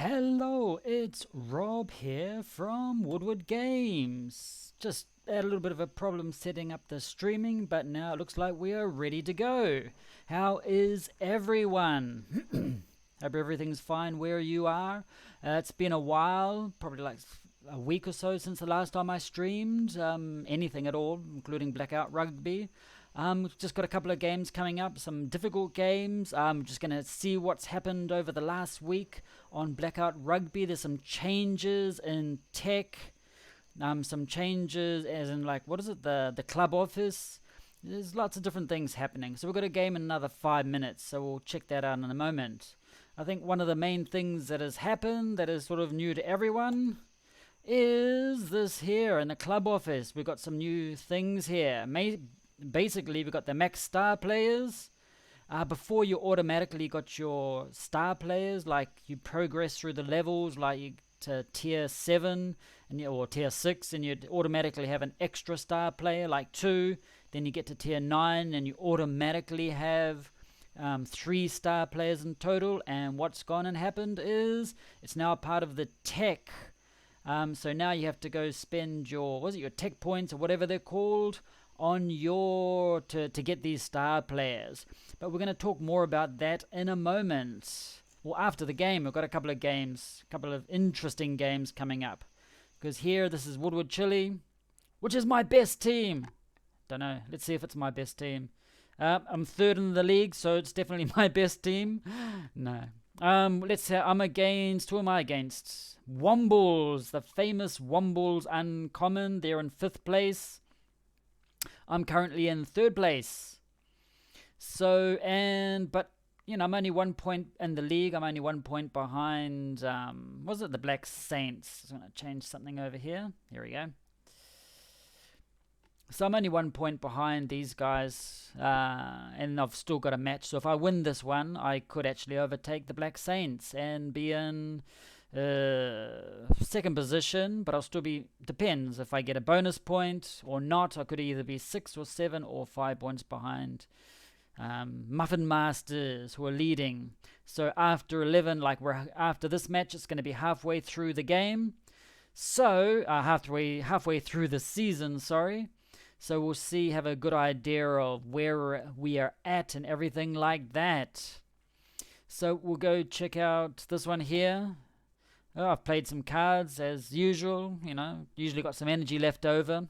Hello, it's Rob here from Woodward Games. Just had a little bit of a problem setting up the streaming, but now it looks like we are ready to go. How is everyone? Hope everything's fine where you are. It's been a while, probably like a week or so since the last time I streamed anything at all, including Blackout Rugby. We've just got a couple of games coming up, some difficult games. Just going to see what's happened over the last week on Blackout Rugby. There's some changes in tech, some changes as in like, what is it, the club office. There's lots of different things happening. So we've got a game in another 5 minutes, so we'll check that out in a moment. I think one of the main things that has happened that is sort of new to everyone is this here in the club office. We've got some new things here. Basically, we've got the max star players. Before you automatically got your star players, like you progress through the levels, like you to tier 7 or tier 6, and you'd automatically have an extra star player, like 2. Then you get to tier 9, and you automatically have 3 star players in total. And what's gone and happened is it's now a part of the tech. So now you have to go spend your tech points or whatever they're called on your to get these star players. But we're going to talk more about that in a moment. Well, after the game, we've got a couple of interesting games coming up. Because here, this is Woodward Chile, which is my best team. Don't know. Let's see if it's my best team. I'm third in the league, so it's definitely my best team. No. Let's say I'm against. Who am I against? Wombles, the famous Wombles Uncommon. They're in 5th place. I'm currently in 3rd place. So, but I'm only 1 point in the league. I'm only 1 point behind, was it the Black Saints? I'm going to change something over here. Here we go. So I'm only 1 point behind these guys, and I've still got a match. So if I win this one, I could actually overtake the Black Saints and be in 2nd position, but I'll still be, depends if I get a bonus point or not. I could either be 6 or 7 or 5 points behind Muffin Masters, who are leading. So after 11, after this match, it's going to be halfway through the game. So halfway through the season, sorry. So we'll have a good idea of where we are at and everything like that. So we'll go check out this one here. Oh, I've played some cards as usual, usually got some energy left over.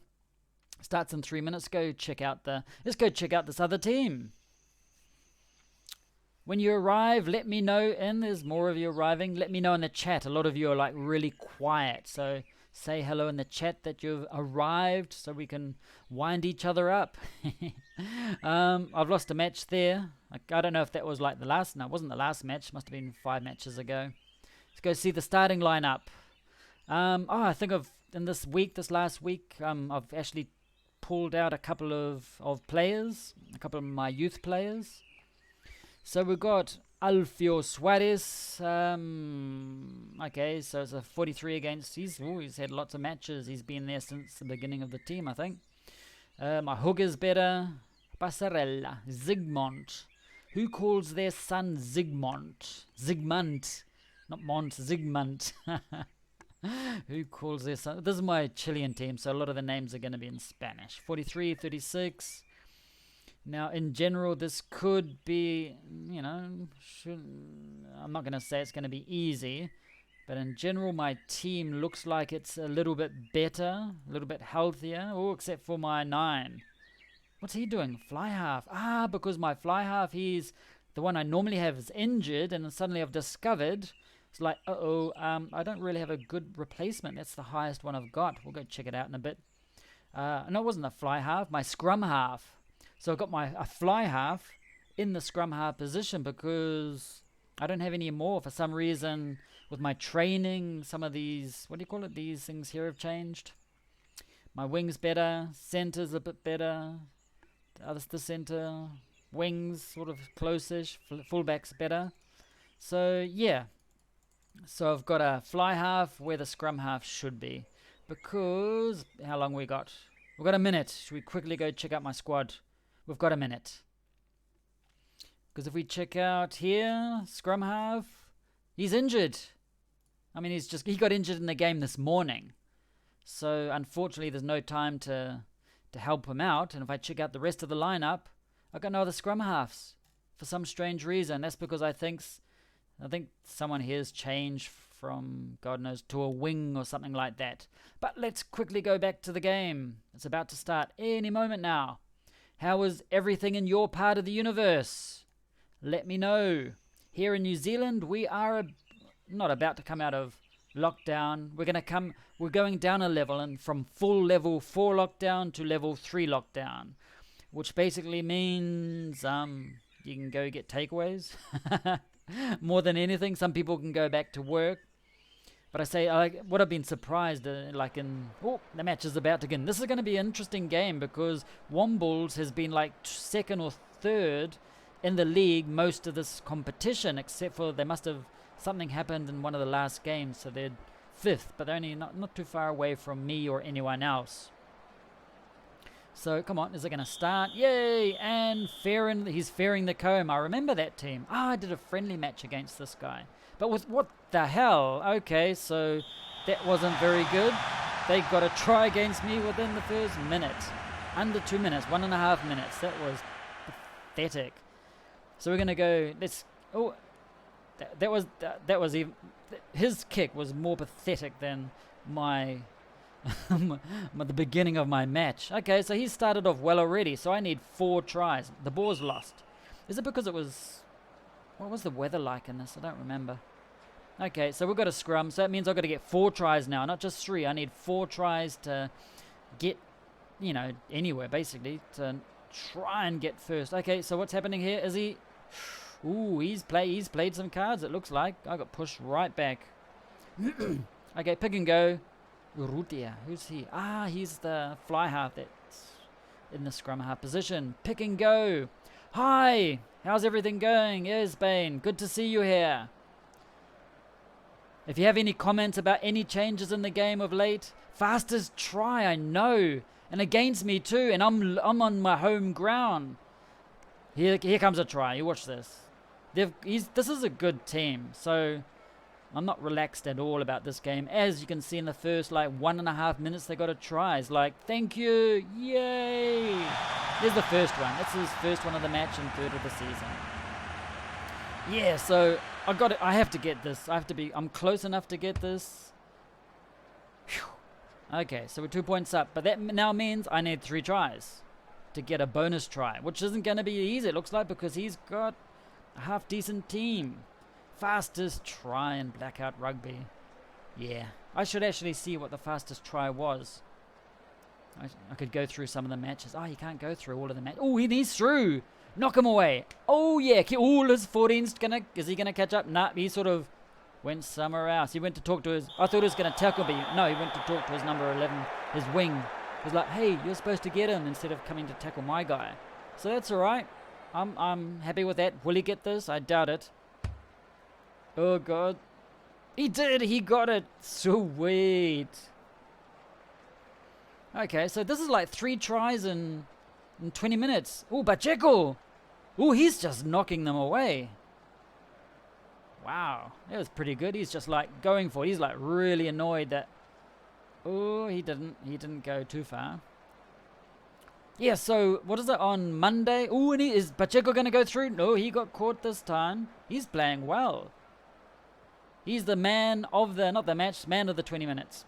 Starts in 3 minutes. Let's go check out this other team. When you arrive, let me know, and there's more of you arriving. Let me know in the chat. A lot of you are like really quiet, so say hello in the chat that you've arrived so we can wind each other up. I've lost a match there. I don't know if that was like the last. No, it wasn't the last match. Must have been 5 matches ago. Let's go see the starting lineup. I think this last week, I've actually pulled out a couple of players, a couple of my youth players. So we've got Alfio Suarez. Okay, so it's a 43 against. He's had lots of matches. He's been there since the beginning of the team, I think. My hooker's better. Passarella. Zygmunt. Who calls their son Zygmunt? Zygmunt. Not Mont, Zygmunt. Who calls their son? This is my Chilean team, so a lot of the names are going to be in Spanish. 43, 36. Now, in general, this could be, I'm not going to say it's going to be easy, but in general, my team looks like it's a little bit better, a little bit healthier. Oh, except for my 9. What's he doing? Fly half. Because my fly half, he's the one I normally have is injured, and then suddenly I've discovered, it's like, I don't really have a good replacement. That's the highest one I've got. We'll go check it out in a bit. No, it wasn't a fly half, my scrum half. So I've got a fly half in the scrum half position because I don't have any more. For some reason, with my training, some of these, these things here have changed. My wing's better, center's a bit better, the center, wings sort of close-ish, fullback's better. So yeah, so I've got a fly half where the scrum half should be. Because, how long we got? We've got a minute. Should we quickly go check out my squad? We've got a minute. Because if we check out here, scrum half, he's injured. I mean, he got injured in the game this morning. So unfortunately, there's no time to help him out. And if I check out the rest of the lineup, I've got no other scrum halves for some strange reason. That's because I think someone here's changed from, God knows, to a wing or something like that. But let's quickly go back to the game. It's about to start any moment now. How is everything in your part of the universe? Let me know. Here in New Zealand, we are not about to come out of lockdown. We're going down a level, and from full level 4 lockdown to level 3 lockdown, which basically means you can go get takeaways. More than anything, some people can go back to work. But I say, what I've been surprised, the match is about to begin. This is going to be an interesting game because Wombles has been like second or third in the league most of this competition, except for something happened in one of the last games, so they're fifth, but they're only not too far away from me or anyone else. So come on, is it going to start? Yay! And he's fairing the comb. I remember that team. I did a friendly match against this guy. But what the hell? Okay, so that wasn't very good. They got a try against me within the first minute. Under 2 minutes, 1.5 minutes. That was pathetic. So we're going to go, that was even, his kick was more pathetic than my the beginning of my match. Okay, so he started off well already, so I need 4 tries. The ball's lost. Is it because what was the weather like in this? I don't remember. Okay, so we've got a scrum, so that means I've got to get 4 tries now, not just 3. I need 4 tries to get, anywhere, basically, to try and get first. Okay, so what's happening here? Is he... Ooh, he's played some cards, it looks like. I got pushed right back. Okay, pick and go. Rutia, who's he? He's the fly half that's in the scrum half position. Pick and go. Hi, how's everything going? Yes, Bane, good to see you here. If you have any comments about any changes in the game of late, fastest try, I know, and against me too, and I'm on my home ground. Here comes a try. You watch this. This is a good team, so I'm not relaxed at all about this game. As you can see in the first 1.5 minutes, they got a try. It's like, thank you, yay! Here's the first one. That's his first one of the match and third of the season. Yeah, so I have to get this. I'm close enough to get this. Whew. Okay, so we're 2 points up, but that now means I need 3 tries to get a bonus try, which isn't going to be easy, it looks like, because he's got a half-decent team. Fastest try in Blackout Rugby. Yeah, I should actually see what the fastest try was. I could go through some of the matches. You can't go through all of the matches. Oh, he's through. Knock him away. Oh, yeah. His 14's is he going to catch up? Nah, he sort of went somewhere else. He went to talk to I thought he was going to tackle me. No, he went to talk to his number 11, his wing. He was like, hey, you're supposed to get him instead of coming to tackle my guy. So that's all right. I'm happy with that. Will he get this? I doubt it. Oh, God. He did. He got it. Sweet. Okay, so this is like 3 tries in 20 minutes. Oh, Pacheco. Oh, he's just knocking them away. Wow. That was pretty good. He's just going for it. He's really annoyed that... Oh, he didn't go too far. Yeah, so what is it on Monday? Oh, and is Pacheco going to go through? No, he got caught this time. He's playing well. He's the man of the, not the match, man of the 20 minutes.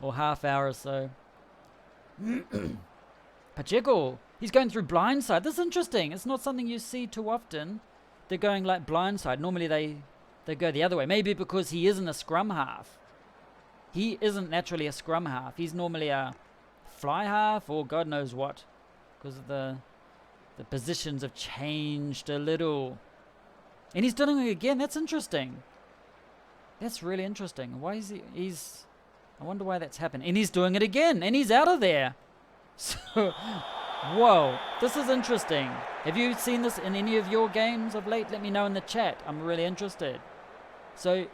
Or half hour or so. Pacheco, he's going through blindside. This is interesting. It's not something you see too often. They're going blindside. Normally they go the other way. Maybe because he isn't a scrum half. He isn't naturally a scrum half. He's normally a fly half or God knows what. Because the positions have changed a little. And he's doing it again. That's interesting. That's really interesting. Why is I wonder why that's happened. And he's doing it again. And he's out of there. So, whoa. This is interesting. Have you seen this in any of your games of late? Let me know in the chat. I'm really interested. So,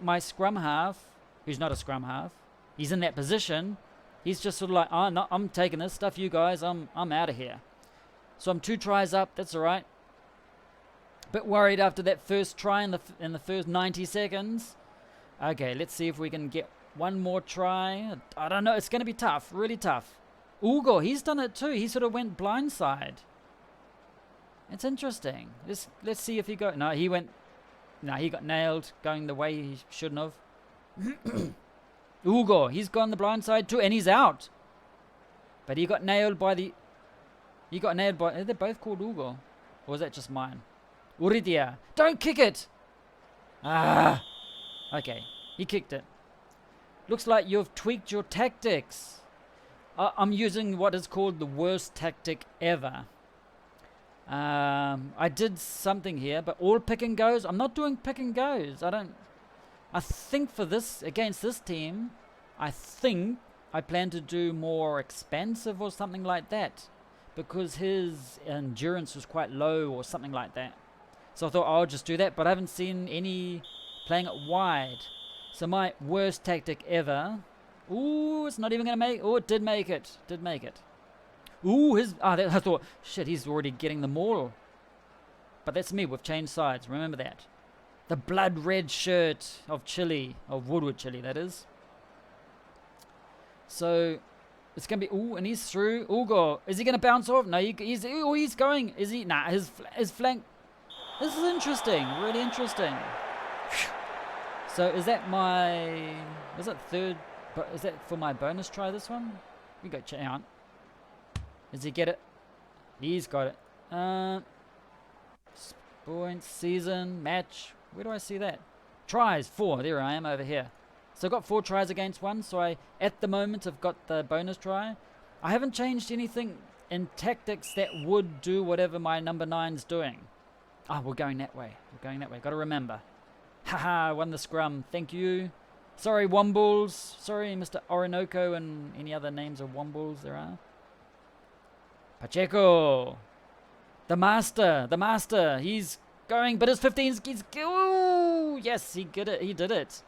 my scrum half, who's not a scrum half, he's in that position. He's just sort of oh, no, I'm taking this stuff, you guys. I'm out of here. So I'm 2 tries up. That's all right. Bit worried after that first try in the first 90 seconds. Okay, let's see if we can get one more try. I don't know. It's going to be tough. Really tough. Ugo, he's done it too. He sort of went blindside. It's interesting. Let's see if he got... No, he went... No, he got nailed going the way he shouldn't have. Ugo, he's gone the blindside too, and he's out. But he got nailed by the... He got nailed by... Are they both called Ugo? Or was that just mine? Uridia. Don't kick it! Ah! Okay, he kicked it. Looks like you've tweaked your tactics. I'm using what is called the worst tactic ever. I did something here, but all pick and goes. I'm not doing pick and goes. I think for this, against this team, I think I plan to do more expansive or something like that, because his endurance was quite low or something like that. So I thought I'll just do that, but I haven't seen any playing it wide. So my worst tactic ever. Ooh, it's not even going to make... Oh, it did make it. Did make it. Ooh, I thought, shit, he's already getting the maul. But that's me. We've changed sides. Remember that. The blood red shirt of Chile. Of Woodward Chile, that is. So, it's going to be... Ooh, and he's through. Ugo. Is he going to bounce off? No, he's going. Is he? Nah, his flank... This is interesting. Really interesting. So, is that my... Is that third... But is that for my bonus try, this one? We go check out. Does he get it? He's got it. Points, season, match. Where do I see that? Tries, 4. There I am over here. So I've got 4 tries against 1. So I, at the moment, have got the bonus try. I haven't changed anything in tactics that would do whatever my number 9's doing. Ah, we're going that way. We're going that way. Got to remember. Haha, won the scrum. Thank you. Sorry, Wombles. Sorry, Mr. Orinoco and any other names of Wombles there are. Pacheco. The master. He's going, but his 15's... Ooh, yes, he did it. He did it.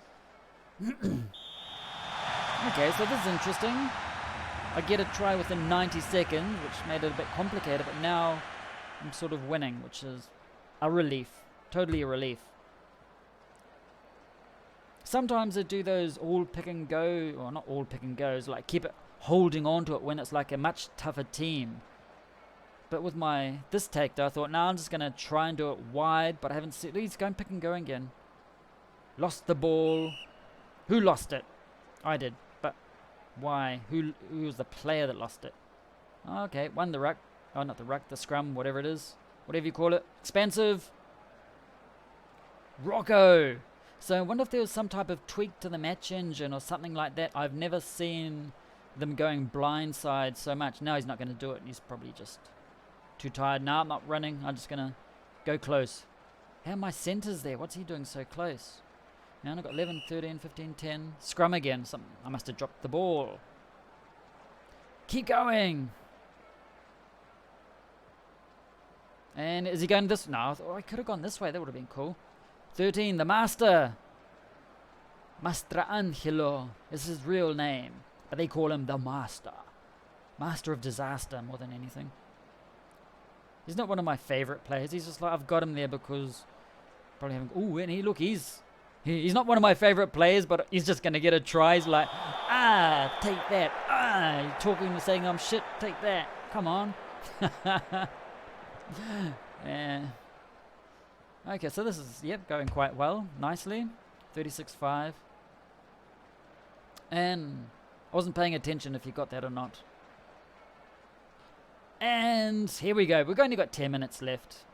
Okay, so this is interesting. I get a try within 90 seconds, which made it a bit complicated, but now I'm sort of winning, which is a relief. Totally a relief. Sometimes I do those all pick and go, or not all pick and goes, like keep it holding on to it when it's like a much tougher team. But with this tactic, I thought, I'm just going to try and do it wide, but I haven't seen... He's going pick and go again. Lost the ball. Who lost it? I did, but why? Who was the player that lost it? Okay, won the ruck. Oh, not the ruck, the scrum, whatever it is. Whatever you call it. Expansive. Rocco. So I wonder if there was some type of tweak to the match engine or something like that. I've never seen them going blindside so much. Now he's not going to do it. He's probably just too tired. No, I'm not running. I'm just going to go close. How are my centres there? What's he doing so close? Now I've got 11, 13, 15, 10. Scrum again. I must have dropped the ball. Keep going. And is he going this? No, I could have gone this way. That would have been cool. 13, the master. Master Angelo is his real name. But they call him the master. Master of disaster more than anything. He's not one of my favorite players. He's just like, I've got him there because probably haven't... Ooh, and he's not one of my favorite players, but he's just going to get a try. He's like, take that. He's talking, saying I'm shit, take that. Come on. Yeah. Okay, so this is, going quite well, nicely. 36-5. And I wasn't paying attention if you got that or not. And here we go. We've only got 10 minutes left.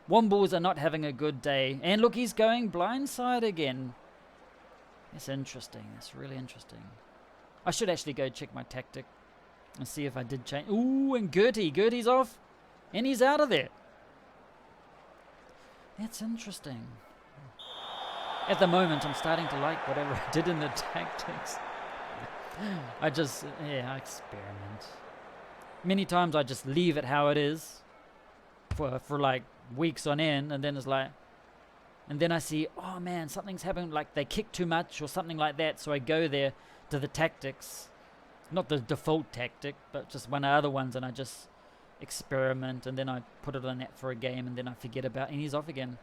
Wombles are not having a good day. And look, he's going blindside again. That's interesting. That's really interesting. I should actually go check my tactic and see if I did change. Ooh, and Gertie's off. And he's out of there. That's interesting. At the moment, I'm starting to like whatever I did in the tactics. I experiment. Many times I just leave it how it is for like weeks on end, and then it's like, and then I see, oh man, something's happened, like they kick too much or something like that, so I go there to the tactics. Not the default tactic, but just one of the other ones, and I just experiment, and then I put it on that for a game, and then I forget about, and he's off again.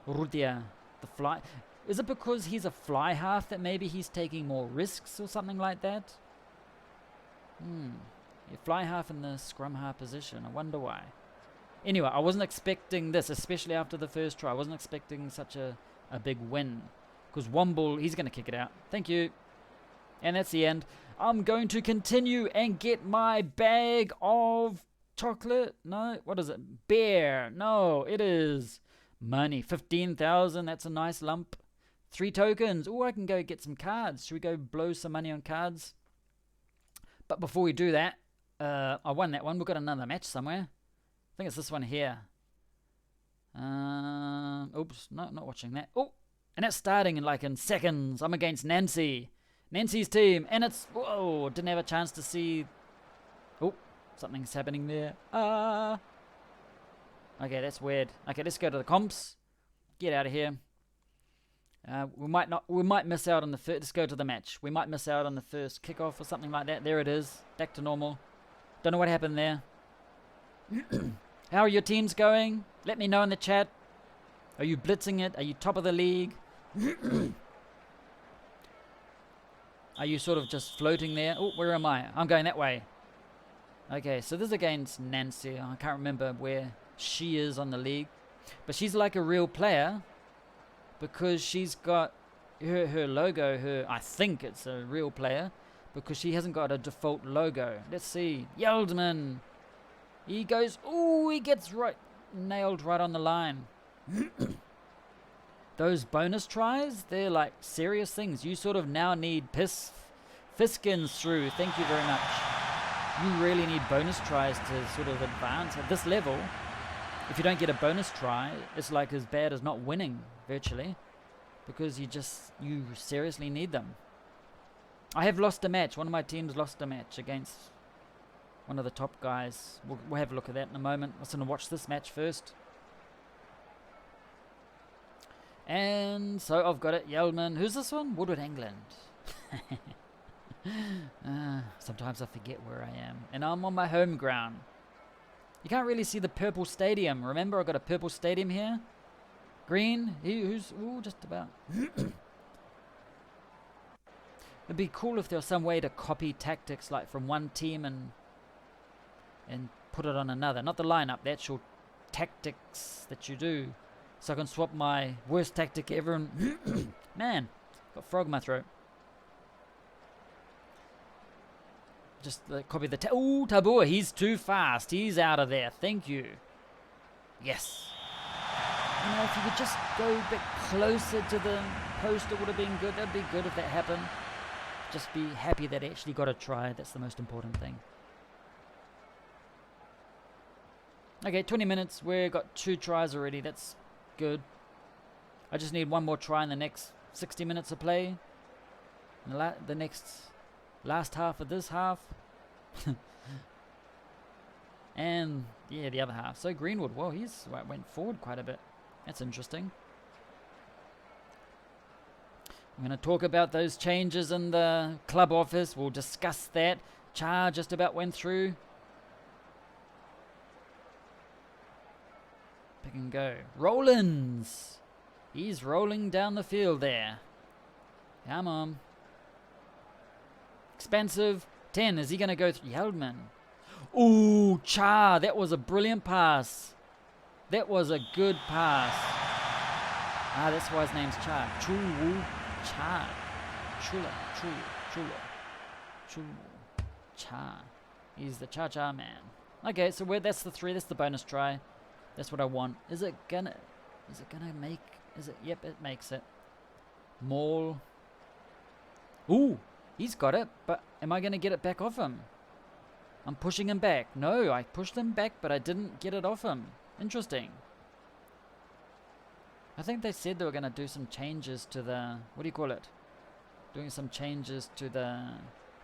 Rudia, the fly. Is it because he's a fly half that maybe he's taking more risks or something like that? You fly half in the scrum half position. I wonder why. Anyway, I wasn't expecting this, especially after the first try. I wasn't expecting such a big win. Because Womble, he's going to kick it out. Thank you. And that's the end. I'm going to continue and get my bag of chocolate. No, what is it? Bear. No, it is money. 15,000. That's a nice lump. 3 tokens. Oh, I can go get some cards. Should we go blow some money on cards? But before we do that, I won that one. We've got another match somewhere. I think it's this one here. Oops, no, not watching that. Oh, and it's starting in seconds. I'm against Nancy. Nancy's team. And it's... Whoa, didn't have a chance to see... Oh, something's happening there. Okay, that's weird. Okay, let's go to the comps. Get out of here. We might miss out on the first. Let's go to the match. We might miss out on the first kickoff or something like that. There it is. Back to normal. Don't know what happened there. How are your teams going? Let me know in the chat. Are you blitzing it? Are you top of the league? Are you sort of just floating there? Oh, where am I? I'm going that way. Okay, so this is against Nancy. I can't remember where she is on the league. But she's like a real player. Because she's got her logo, I think it's a real player, because she hasn't got a default logo. Let's see. Yeldman. He goes, ooh, he gets nailed right on the line. Those bonus tries, they're like serious things. You sort of now need Fiskins through. Thank you very much. You really need bonus tries to sort of advance at this level. If you don't get a bonus try, it's like as bad as not winning, virtually, because you seriously need them. I have lost a match. One of my teams lost a match against one of the top guys. We'll have a look at that in a moment. I was going to watch this match first. And so I've got it. Yeldman. Who's this one? Woodward, England. Sometimes I forget where I am. And I'm on my home ground. You can't really see the purple stadium. Remember, I've got a purple stadium here. Green. Who's... Ooh, just about. It'd be cool if there was some way to copy tactics like from one team and put it on another. Not the lineup, the actual tactics that you do. So I can swap my worst tactic ever and... Man, got frog in my throat. Just copy the... Ooh, Tabua, he's too fast. He's out of there. Thank you. Yes. You know, if you could just go a bit closer to the post, it would have been good. That'd be good if that happened. Just be happy that I actually got a try. That's the most important thing. Okay, 20 minutes. We've got 2 tries already. That's good. I just need one more try in the next 60 minutes of play. The next... last half of this half. And yeah, the other half. So Greenwood, well, he's went forward quite a bit. That's interesting. I'm going to talk about those changes in the club office. We'll discuss that. Char just about went through. Pick and go. Rollins. He's rolling down the field there. Come on. Expensive. 10. Is he going to go through? Yeldman. Ooh, Char. That was a brilliant pass. That was a good pass. Ah, that's why his name's Char. Chulu. Char. Chula. Char. He's the Cha-Cha man. Okay, so that's the 3. That's the bonus try. That's what I want. Is it gonna make... Is it? Yep, it makes it. Maul. Ooh. He's got it, but am I going to get it back off him? I'm pushing him back. No, I pushed him back, but I didn't get it off him. Interesting. I think they said they were going to do some changes to the... What do you call it? Doing some changes to the...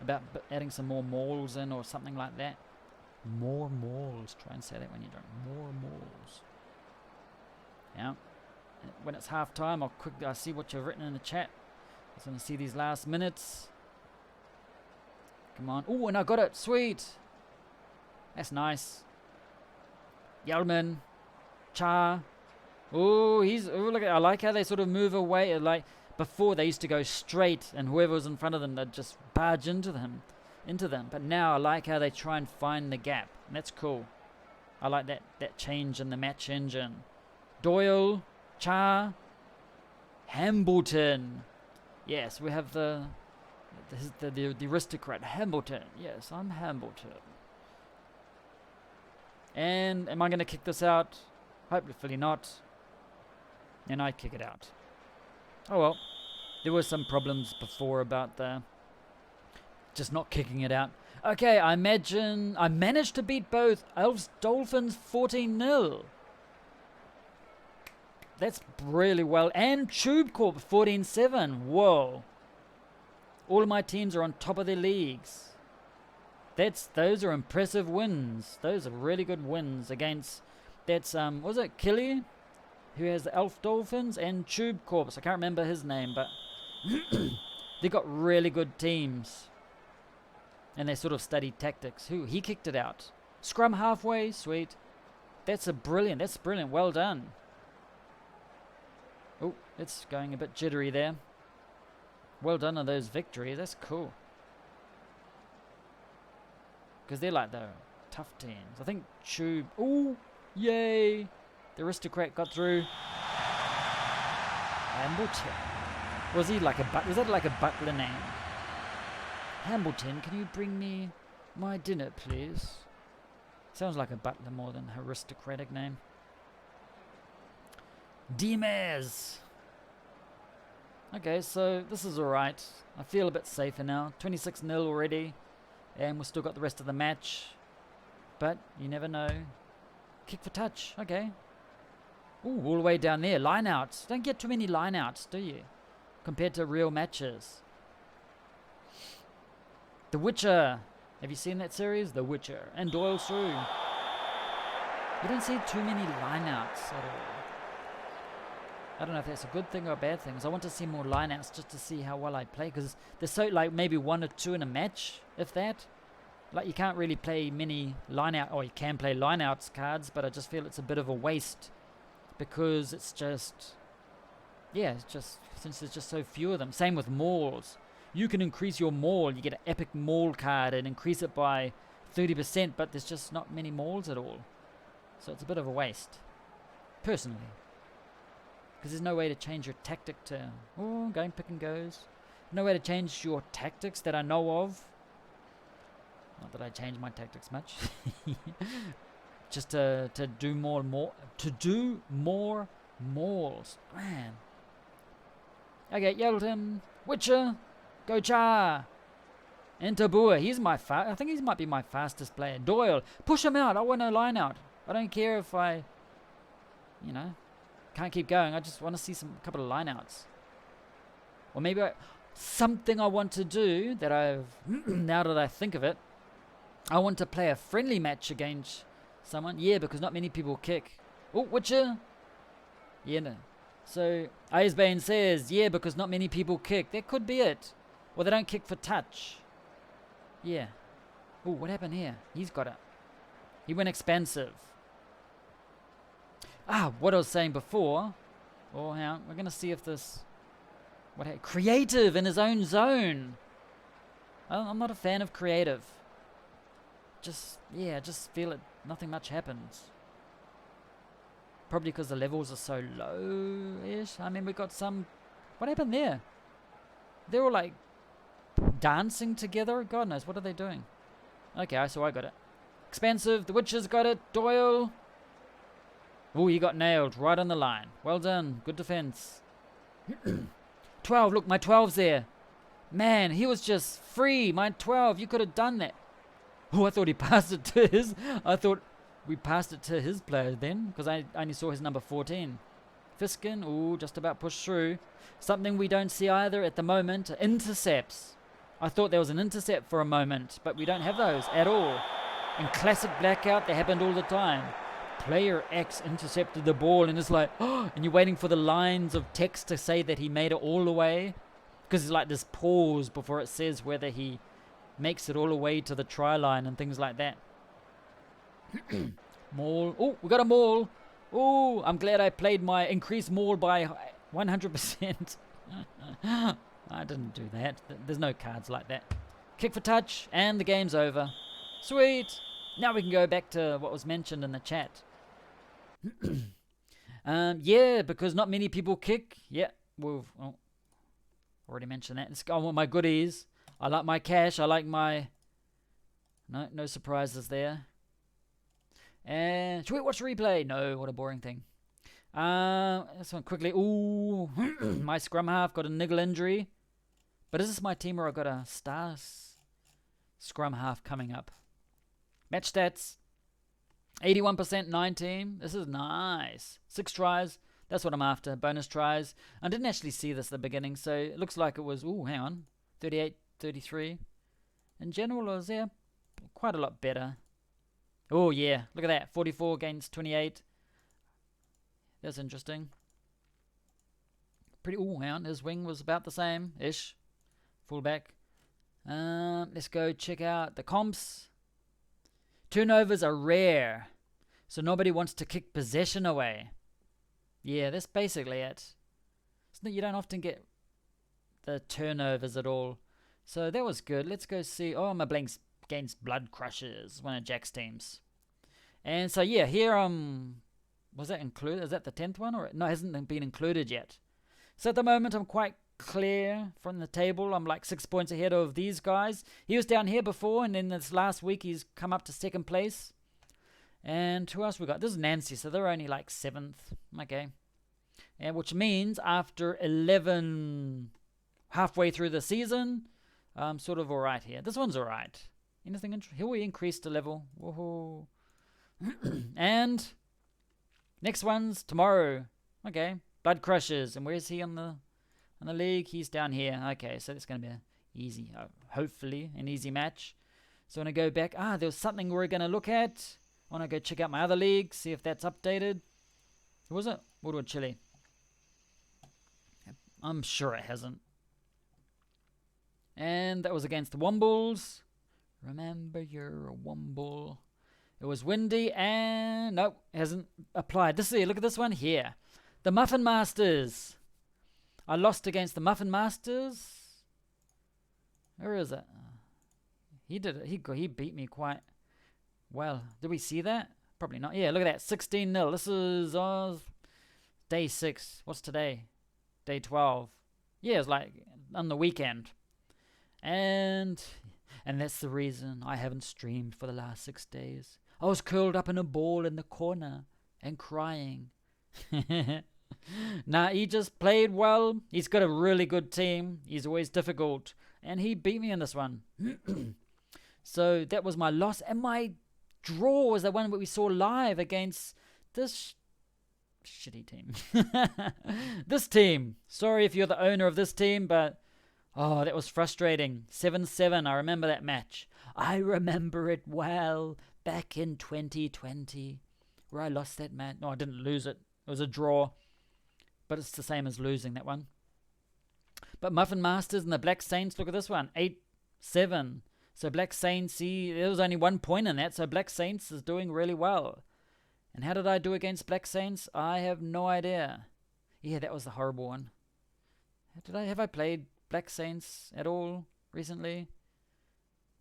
About adding some more mauls in or something like that. More mauls. Try and say that when you don't. More mauls. Yeah. When it's half time, I'll see what you've written in the chat. I just want to see these last minutes. Come on. Oh, and I got it. Sweet. That's nice. Yeldman. Char. Oh, look, I like how they sort of move away. Like before, they used to go straight, and whoever was in front of them, they'd just barge into them. But now I like how they try and find the gap. And that's cool. I like that change in the match engine. Doyle, Char, Hambleton. Yes, we have the aristocrat Hambleton. Yes, I'm Hambleton. And am I going to kick this out? Hopefully not. And I kick it out. Oh well. There were some problems before about the just not kicking it out. Okay, I imagine I managed to beat both Elves Dolphins 14-0. That's really well. And Tube Corp 14-7. Whoa. All of my teams are on top of their leagues. Those are impressive wins. Those are really good wins against was it Killy, who has the Elf Dolphins, and Tube Corps. I can't remember his name, but they got really good teams. And they sort of studied tactics. He kicked it out. Scrum halfway, sweet. That's brilliant. Well done. Oh, it's going a bit jittery there. Well done on those victories. That's cool. Because they're like the tough teams. I think Tube. Oh, yay! The aristocrat got through. Hambleton. Was that like a butler name? Hambleton, can you bring me my dinner, please? Sounds like a butler more than an aristocratic name. Demez. Okay, so this is alright. I feel a bit safer now. 26-0 already. And we've still got the rest of the match. But you never know. Kick for touch. Okay. Ooh, all the way down there. Line-outs. Don't get too many line-outs, do you? Compared to real matches. The Witcher. Have you seen that series? The Witcher. And Doyle's through. You don't see too many line-outs at all. I don't know if that's a good thing or a bad thing, because I want to see more line-outs just to see how well I play, because there's so, like, maybe 1 or 2 in a match, if that. Like, you can't really play many line-out, or you can play line-outs cards, but I just feel it's a bit of a waste, because it's just, yeah, it's just, since there's just so few of them. Same with mauls. You can increase your maul, you get an epic maul card and increase it by 30%, but there's just not many mauls at all. So it's a bit of a waste, personally. Because there's no way to change your tactic to... Oh, going pick and goes. No way to change your tactics that I know of. Not that I change my tactics much. Just to do more mauls. Man. Okay, Yeldon. Witcher. Go Char. And Tabua. I think he might be my fastest player. Doyle. Push him out. I want no line out. I don't care if I... You know... Can't keep going. I just want to see a couple of lineouts. Or maybe something I want to do that now that I think of it, I want to play a friendly match against someone. Yeah, because not many people kick. Oh, Witcher. Yeah, no. So, Icebane says, yeah, because not many people kick. That could be it. Or they don't kick for touch. Yeah. Oh, what happened here? He's got it. He went expansive. What I was saying before. Oh, hang on. We're going to see if this... creative in his own zone. I'm not a fan of creative. Just feel it. Nothing much happens. Probably because the levels are so low-ish. I mean, we got some... What happened there? They're all like dancing together. God knows. What are they doing? Okay, so I got it. Expansive. The Witcher's got it. Doyle... Oh, you got nailed right on the line. Well done. Good defense. 12. Look, my 12's there. Man, he was just free. My 12. You could have done that. Oh, I thought he passed it to his... I thought we passed it to his player then, because I only saw his number 14. Fiskin. Oh, just about pushed through. Something we don't see either at the moment. Intercepts. I thought there was an intercept for a moment, but we don't have those at all. In classic Blackout, they happened all the time. Player X intercepted the ball, and it's like, oh, and you're waiting for the lines of text to say that he made it all the way, because it's like this pause before it says whether he makes it all the way to the try line and things like that. Maul. Oh, we got a maul. Oh, I'm glad I played my increased maul by 100%. I didn't do that. There's no cards like that. Kick for touch, and the game's over. Sweet. Now we can go back to what was mentioned in the chat. Yeah, because not many people kick. Yeah, we've already mentioned that. Let's go on with my goodies. I like my cash. I like my... No surprises there. And should we watch the replay? No, what a boring thing. This one quickly. Ooh, my scrum half got a niggle injury. But is this my team where I got a star scrum half coming up? Match stats. 81%, 19. This is nice. 6 tries. That's what I'm after. Bonus tries. I didn't actually see this at the beginning, so it looks like it was, ooh, hang on. 38, 33. In general, it was, yeah, quite a lot better. Oh, yeah. Look at that. 44 against 28. That's interesting. Pretty, ooh, hang on. His wing was about the same-ish. Fullback. Let's go check out the comps. Turnovers are rare, so nobody wants to kick possession away. Yeah, that's basically it. You don't often get the turnovers at all. So that was good. Let's go see. Oh, my blanks against Blood Crushers, one of Jack's teams. And so, yeah, here, was that included? Is that the 10th one? Or no, it hasn't been included yet. So at the moment, I'm quite clear from the table. I'm like 6 points ahead of these guys. He was down here before, and then this last week he's come up to 2nd place. And who else we got? This is Nancy, so they're only like 7th. Okay. And which means after 11, halfway through the season, I'm sort of alright here. This one's alright. Anything interesting? Here we increased the level. Woohoo. And next one's tomorrow. Okay. Blood Crushers. And where is he on the league? He's down here. Okay, so it's going to be an easy, hopefully, an easy match. So I'm going to go back. There was something we're going to look at. I want to go check out my other league, see if that's updated. Who was it? Woodward Chile. I'm sure it hasn't. And that was against the Wombles. Remember your Womble. It was windy and... Nope, hasn't applied. Look at this one here. The Muffin Masters. I lost against the Muffin Masters. Where is it? He did it. He beat me quite well. Did we see that? Probably not. Yeah, look at that. 16-0. This is day 6. What's today? Day 12. Yeah, it's like on the weekend. And that's the reason I haven't streamed for the last 6 days. I was curled up in a ball in the corner and crying. Nah, he just played well. He's got a really good team. He's always difficult. And he beat me in this one. So that was my loss. And my draw was the one that we saw live against this shitty team. This team. Sorry if you're the owner of this team, but... Oh, that was frustrating. 7-7. I remember that match. I remember it well. Back in 2020. Where I lost that match. No, I didn't lose it. It was a draw. But it's the same as losing that one. But Muffin Masters and the Black Saints, look at this one. 8-7. So Black Saints, see, there was only 1 point in that. So Black Saints is doing really well. And how did I do against Black Saints? I have no idea. Yeah, that was the horrible one. Have I played Black Saints at all recently?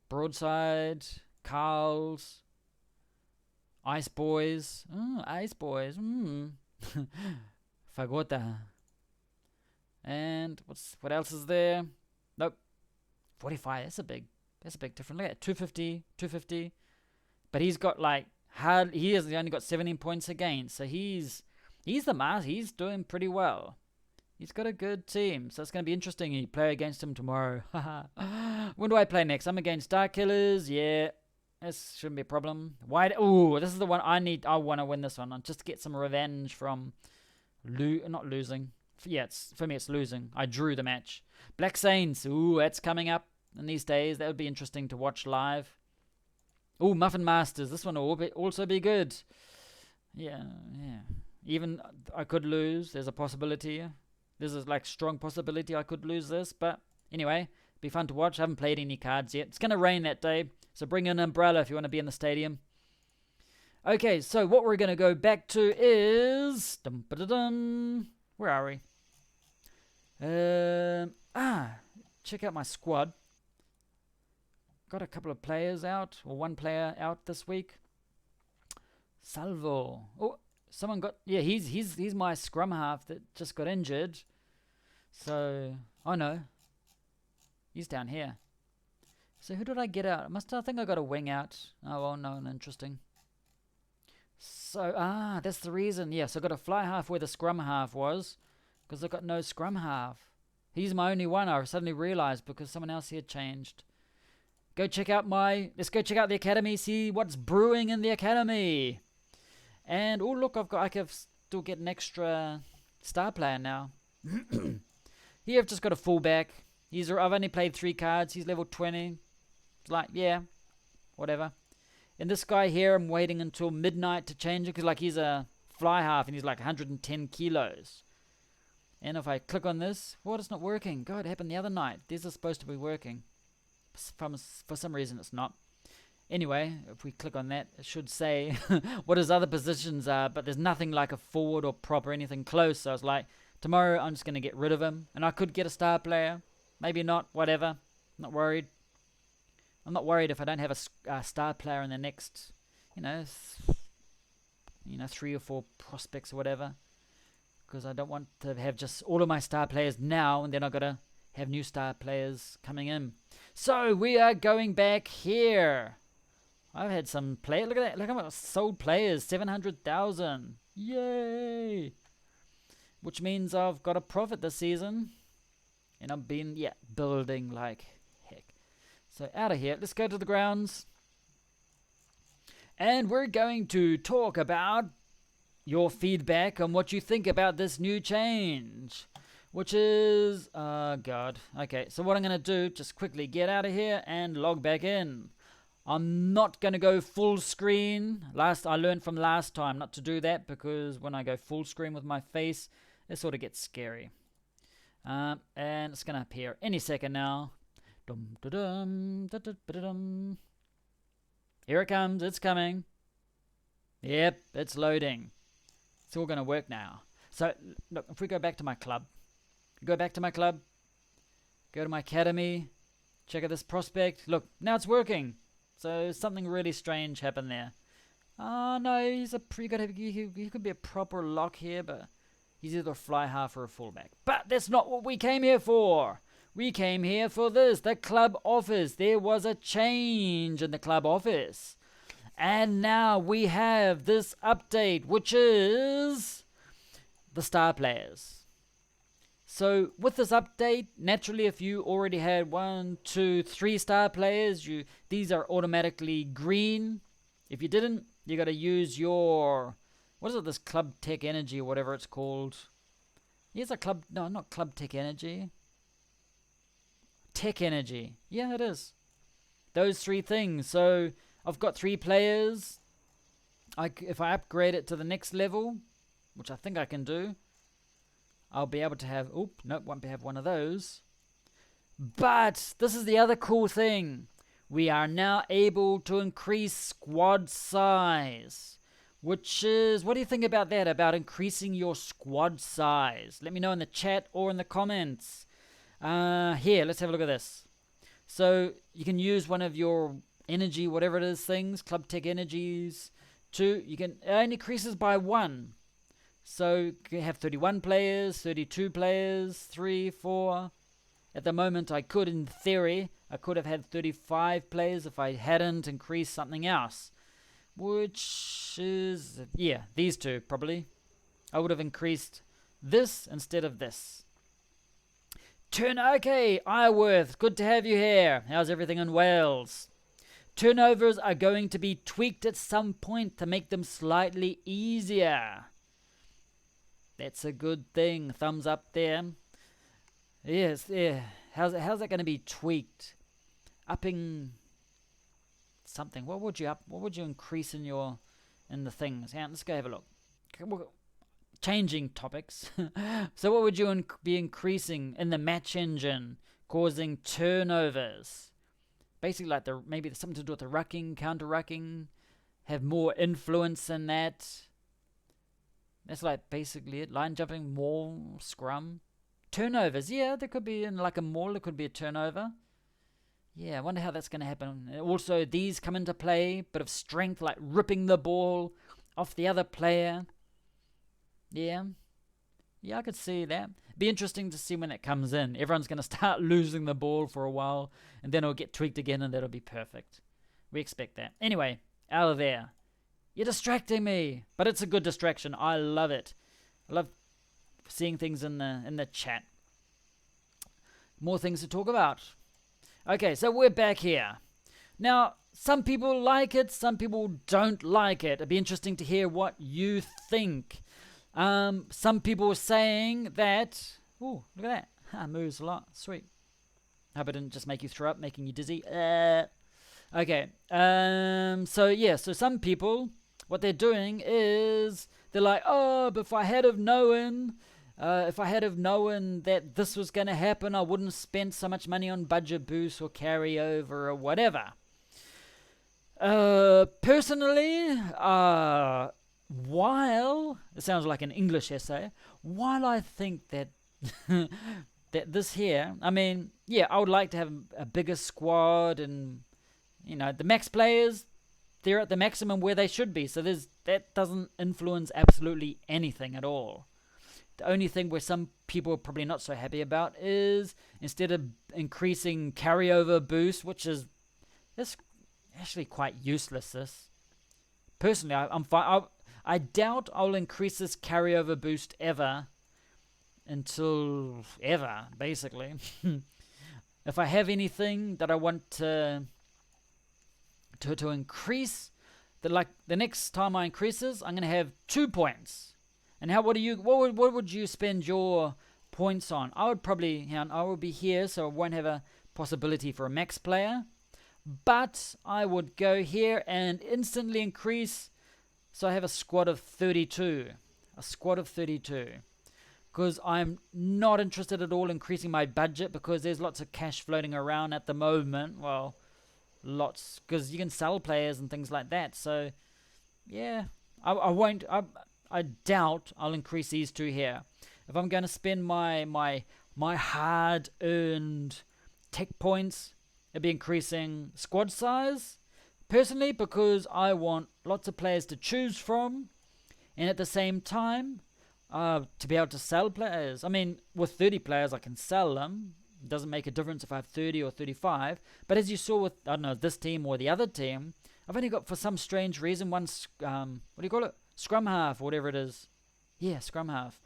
Broadside, Carls, Ice Boys. Ice Boys. Fagota. And what else is there? Nope. 45. That's a big difference. Look at that. 250. But he's got like he only got 17 points against. So he's the master. He's doing pretty well. He's got a good team, so it's going to be interesting. You play against him tomorrow. When do I play next? I'm against Dark Killers. Yeah, this shouldn't be a problem. Ooh, this is the one I want to win this one. Just to get some revenge from not losing. Yeah, for me it's losing. I drew the match. Black Saints. Ooh, that's coming up in these days. That would be interesting to watch live. Ooh, Muffin Masters. This one will also be good. Yeah. Even I could lose. There's a possibility. This is like strong possibility I could lose this, but anyway, be fun to watch. I haven't played any cards yet. It's going to rain that day, so bring an umbrella if you want to be in the stadium. Okay, so what we're going to go back to is... Where are we? Check out my squad. Got a couple of players out, or one player out this week. Salvo. Oh, someone got... Yeah, he's my scrum half that just got injured. So, oh no. He's down here. So who did I get out? I think I got a wing out. Oh, well, no, interesting. So, that's the reason. Yes, I got a fly half where the scrum half was, because I got no scrum half. He's my only one, I suddenly realized, because someone else here changed. Let's go check out the academy, see what's brewing in the academy. And, oh, look, I can still get an extra star player now. Here, I've just got a fullback. I've only played 3 cards. He's level 20. It's like, yeah, whatever. And this guy here, I'm waiting until midnight to change it, because like he's a fly half and he's like 110 kilos. And if I click on this, what? It's not working. God, it happened the other night. This is supposed to be working. For some reason, it's not. Anyway, if we click on that, it should say what his other positions are, but there's nothing like a forward or prop or anything close. So I was like, tomorrow I'm just going to get rid of him. And I could get a star player. Maybe not, whatever. Not worried. I'm not worried if I don't have a star player in the next, 3 or 4 prospects or whatever. Because I don't want to have just all of my star players now, and then I've got to have new star players coming in. So we are going back here. I've had some play. Look at that. Look how much sold players. 700,000. Yay! Which means I've got a profit this season. And I've been, building like heck. So out of here. Let's go to the grounds. And we're going to talk about your feedback on what you think about this new change. Which is, God. Okay, so what I'm going to do, just quickly get out of here and log back in. I'm not going to go full screen. I learned from last time not to do that, because when I go full screen with my face, it sort of gets scary. And it's going to appear any second now. Here it comes. It's coming. Yep, it's loading. It's all going to work now. So, look, if we go back to my club. Go back to my club. Go to my academy. Check out this prospect. Look, now it's working. So something really strange happened there. Oh, no, he could be a proper lock here, but he's either a fly half or a fullback. But that's not what we came here for. We came here for this, the club office. There was a change in the club office. And now we have this update, which is the star players. So with this update, naturally, if you already had 1, 2, 3 star players, these are automatically green. If you didn't, you got to use your, what is it, this Club Tech Energy or whatever it's called. Here's a club, no, not Club Tech Energy. Tech Energy. Yeah, it is. Those 3 things. So I've got 3 players. If I upgrade it to the next level, which I think I can do, I'll be able to have... Oop, nope, won't have one of those. But this is the other cool thing. We are now able to increase squad size. Which is... What do you think about that? About increasing your squad size? Let me know in the chat or in the comments. Here, let's have a look at this. So, you can use one of your energy, whatever it is, things. Club Tech Energies. It only increases by 1. So you have 31 players, 32 players, 3, 4. At the moment, in theory, I could have had 35 players if I hadn't increased something else. Which is, these 2 probably. I would have increased this instead of this. Okay, Iworth, good to have you here. How's everything in Wales? Turnovers are going to be tweaked at some point to make them slightly easier. That's a good thing. Thumbs up there. Yes, yeah. How's that going to be tweaked? Upping something. What would you increase in the things? Yeah, let's go have a look. Changing topics. So what would you be increasing in the match engine, causing turnovers? Basically, like maybe something to do with the rucking, counter rucking. have more influence in that. That's like basically it. Line jumping, maul, scrum. Turnovers, yeah, there could be in like a maul, there could be a turnover. Yeah, I wonder how that's going to happen. Also, these come into play, bit of strength, like ripping the ball off the other player. Yeah, I could see that. Be interesting to see when it comes in. Everyone's going to start losing the ball for a while, and then it'll get tweaked again, and that'll be perfect. We expect that. Anyway, out of there. You're distracting me, but it's a good distraction. I love it. I love seeing things in the chat. More things to talk about. Okay, so we're back here. Now, some people like it, some people don't like it. It'd be interesting to hear what you think. Some people were saying that... Oh, look at that. Moves a lot. Sweet. Hope I didn't just make you throw up, making you dizzy. Okay. So some people, what they're doing is... They're like, oh, but if I had have known that this was going to happen, I wouldn't spend so much money on budget boost or carryover or whatever. Personally, while it sounds like an English essay, while I think that that this here, I mean, yeah, I would like to have a bigger squad, and the max players, they're at the maximum where they should be. So that doesn't influence absolutely anything at all. The only thing where some people are probably not so happy about is instead of increasing carryover boost, which is actually quite useless. This personally, I'm fine. I doubt I'll increase this carryover boost ever until ever, basically. If I have anything that I want to increase, the next time I increase this, I'm gonna have 2 points. And what would you spend your points on? I would probably, I would be here, so I won't have a possibility for a max player. But I would go here and instantly increase, so I have a squad of 32. A squad of 32. Because I'm not interested at all in increasing my budget, because there's lots of cash floating around at the moment. Well, lots, because you can sell players and things like that. So, yeah, I won't. I doubt I'll increase these two here. If I'm going to spend my hard-earned tech points, it'd be increasing squad size, personally, because I want lots of players to choose from, and at the same time, to be able to sell players. I mean, with 30 players, I can sell them. It doesn't make a difference if I have 30 or 35. But as you saw with, I don't know, this team or the other team, I've only got, for some strange reason, one, what do you call it? Scrum half, or whatever it is. Yeah, scrum half.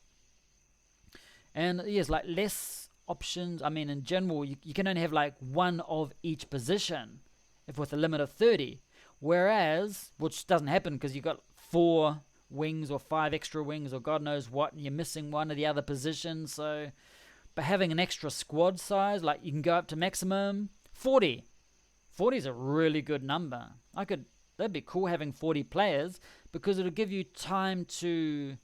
And yes, like less options. I mean, in general, you can only have like one of each position, if with a limit of 30. Whereas, which doesn't happen because you've got 4 wings or 5 extra wings or God knows what, and you're missing one of the other positions. So, but having an extra squad size, like you can go up to maximum 40. 40 is a really good number. That'd be cool having 40 players, because it'll give you time to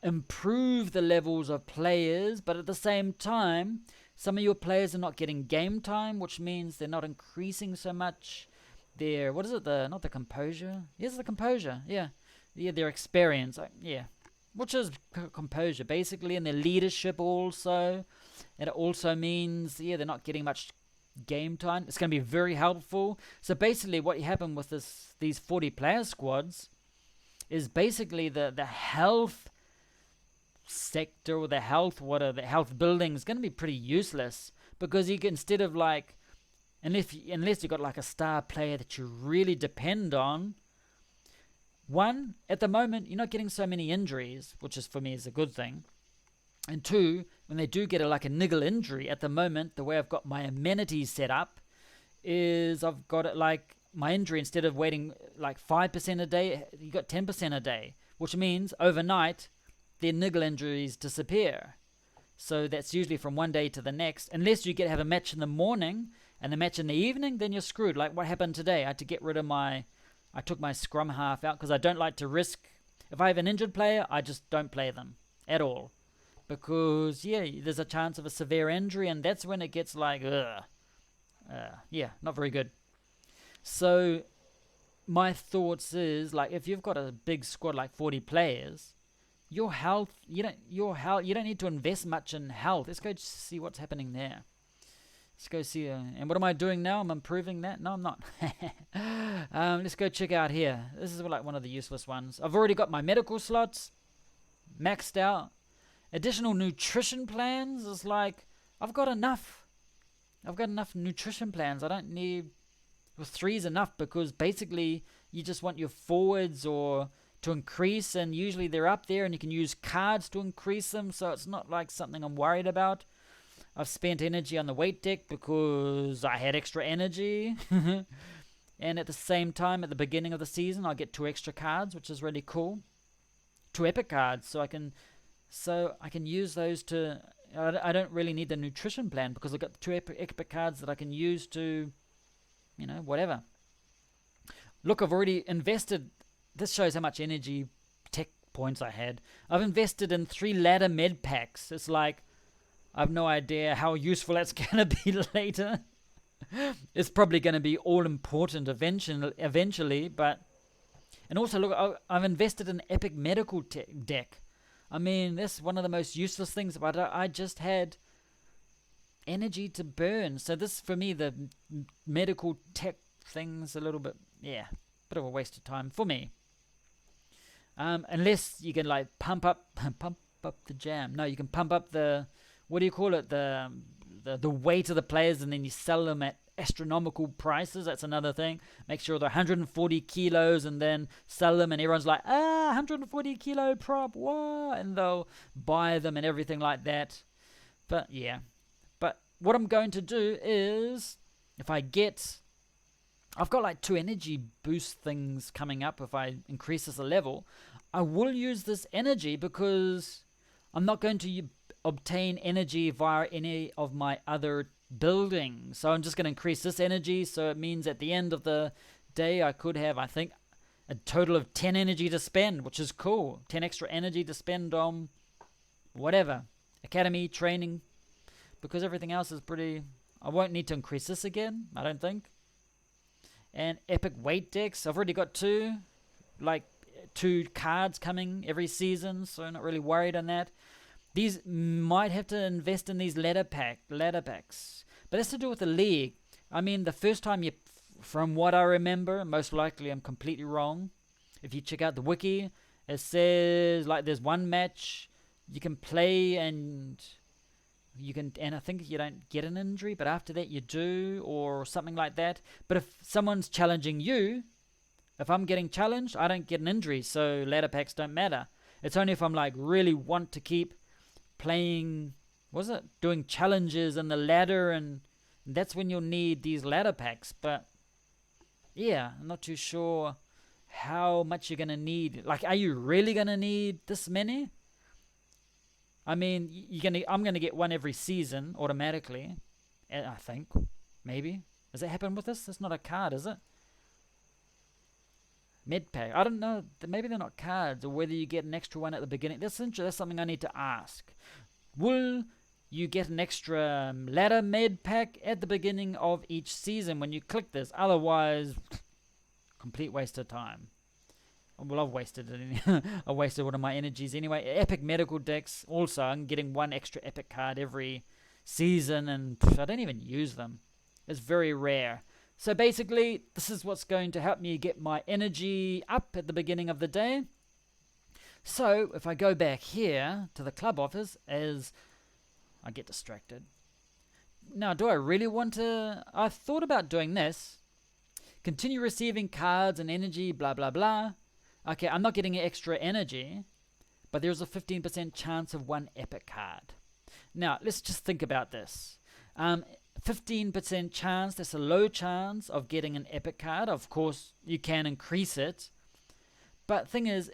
improve the levels of players, but at the same time, some of your players are not getting game time, which means they're not increasing so much their, not the composure? Yes, the composure, yeah, their experience, which is composure, basically, and their leadership also, and it also means, they're not getting much game time. It's going to be very helpful. So basically what happened with these 40 player squads is basically the health sector, or the health building is going to be pretty useless, because you can, instead of like, unless you've got like a star player that you really depend on, one, at the moment you're not getting so many injuries, which is, for me, is a good thing. And 2, when they do get a niggle injury, at the moment, the way I've got my amenities set up is I've got it like my injury, instead of waiting like 5% a day, you got 10% a day, which means overnight their niggle injuries disappear. So that's usually from one day to the next, unless you have a match in the morning and a match in the evening, then you're screwed. Like what happened today, I had to get rid of I took my scrum half out because I don't like to risk. If I have an injured player, I just don't play them at all. Because, there's a chance of a severe injury, and that's when it gets like, not very good. So, my thoughts is, like, if you've got a big squad like 40 players, your health, you don't need to invest much in health. Let's go see what's happening there. Let's go see. And what am I doing now? I'm improving that? No, I'm not. Let's go check out here. This is like one of the useless ones. I've already got my medical slots maxed out. Additional nutrition plans is like, I've got enough. I've got enough nutrition plans. I don't need, well, 3 is enough, because basically you just want your forwards or to increase, and usually they're up there and you can use cards to increase them, so it's not like something I'm worried about. I've spent energy on the weight deck because I had extra energy. And at the same time, at the beginning of the season, I'll get 2 extra cards, which is really cool. 2 epic cards, so I can use those to... I don't really need the nutrition plan, because I've got 2 epic cards that I can use to, whatever. Look, I've already invested... This shows how much energy tech points I had. I've invested in 3 ladder med packs. It's like, I have no idea how useful that's going to be later. It's probably going to be all important eventually, but... And also, look, I've invested in epic medical deck. I mean, that's one of the most useless things, but I just had energy to burn. So this, for me, the medical tech thing's a little bit, bit of a waste of time for me. Unless you can like pump up the jam. No, you can pump up the, what do you call it? The weight of the players, and then you sell them at astronomical prices. That's another thing. Make sure they're 140 kilos and then sell them, and everyone's like, 140 kilo prop, what? And they'll buy them and everything like that. But what I'm going to do is, I've got like 2 energy boost things coming up. If I increase this a level, I will use this energy, because I'm not going to obtain energy via any of my other buildings. So I'm just going to increase this energy. So it means at the end of the day, I could have, I think, a total of 10 energy to spend, which is cool. 10 extra energy to spend on whatever, academy, training, because everything else is pretty... I won't need to increase this again, I don't think. And epic weight decks, I've already got 2 cards coming every season, so I'm not really worried on that. These might have to invest in these ladder packs, but that's to do with the league. I mean, the first time from what I remember, most likely I'm completely wrong. If you check out the wiki, it says like there's 1 match you can play, and I think you don't get an injury, but after that you do, or something like that. But if someone's challenging you, if I'm getting challenged, I don't get an injury, so ladder packs don't matter. It's only if I'm like really want to keep playing, doing challenges in the ladder, and that's when you'll need these ladder packs. But I'm not too sure how much you're gonna need. Like, are you really gonna need this many? I mean, I'm gonna get 1 every season automatically, I think. Maybe. Does that happen with this? That's not a card, is it? Medpack. I don't know. Maybe they're not cards, or whether you get an extra 1 at the beginning. That's something I need to ask. Will you get an extra ladder med pack at the beginning of each season when you click this? Otherwise, complete waste of time. Well, I've wasted it. I wasted one of my energies anyway. Epic medical decks. Also, I'm getting 1 extra epic card every season, and I don't even use them. It's very rare. So basically, this is what's going to help me get my energy up at the beginning of the day. So if I go back here to the club office, as I get distracted. Now, do I really want to... I thought about doing this. Continue receiving cards and energy, blah, blah, blah. Okay, I'm not getting extra energy, but there's a 15% chance of 1 epic card. Now, let's just think about this. 15% chance, that's a low chance of getting an epic card. Of course, you can increase it. But thing is,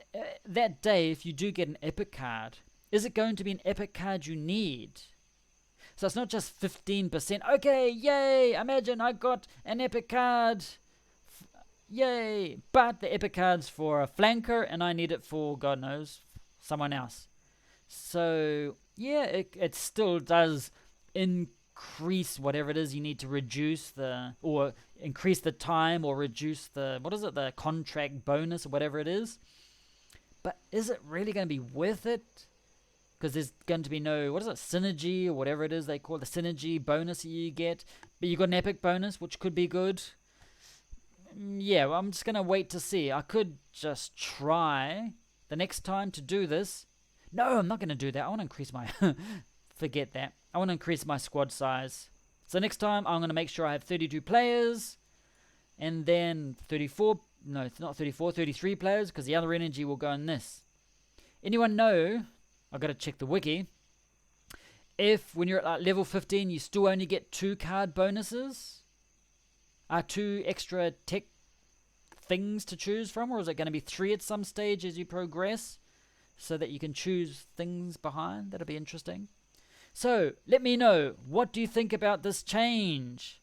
that day, if you do get an epic card, is it going to be an epic card you need? So it's not just 15%. Okay, yay, imagine I got an epic card. Yay. But the epic card's for a flanker, and I need it for, God knows, someone else. So, yeah, it still does increase whatever it is you need to reduce or increase the time, or reduce the contract bonus or whatever it is. But is it really going to be worth it? Because there's going to be no, synergy or whatever it is they call it, the synergy bonus you get. But you got an epic bonus, which could be good. Yeah, well, I'm just going to wait to see. I could just try the next time to do this. No, I'm not going to do that. I want to increase my... Forget that. I want to increase my squad size. So next time, I'm going to make sure I have 32 players. And then 34... No, it's not 34, 33 players, because the other energy will go in this. Anyone know... I've got to check the wiki. If, when you're at level 15, you still only get 2 card bonuses? 2 extra tech things to choose from? Or is it going to be 3 at some stage as you progress? So that you can choose things behind? That'll be interesting. So, let me know. What do you think about this change?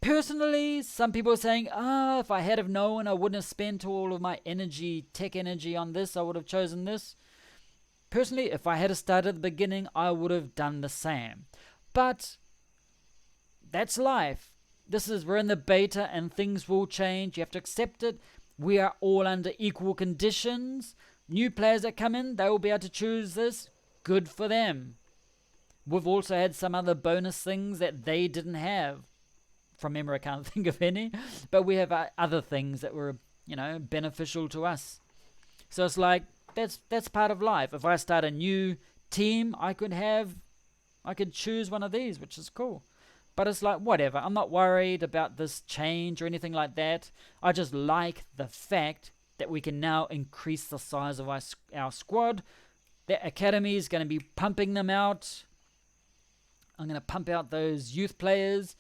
Personally, some people are saying, if I had have known, I wouldn't have spent all of my energy, tech energy on this. I would have chosen this. Personally, if I had started at the beginning, I would have done the same. But that's life. We're in the beta and things will change. You have to accept it. We are all under equal conditions. New players that come in, they will be able to choose this. Good for them. We've also had some other bonus things that they didn't have. From memory, I can't think of any. But we have other things that were, beneficial to us. So it's like, that's part of life. If I start a new team, I could choose one of these, which is cool. But it's like, whatever. I'm not worried about this change or anything like that. I just like the fact that we can now increase the size of our squad. The academy is going to be pumping them out. I'm going to pump out those youth players,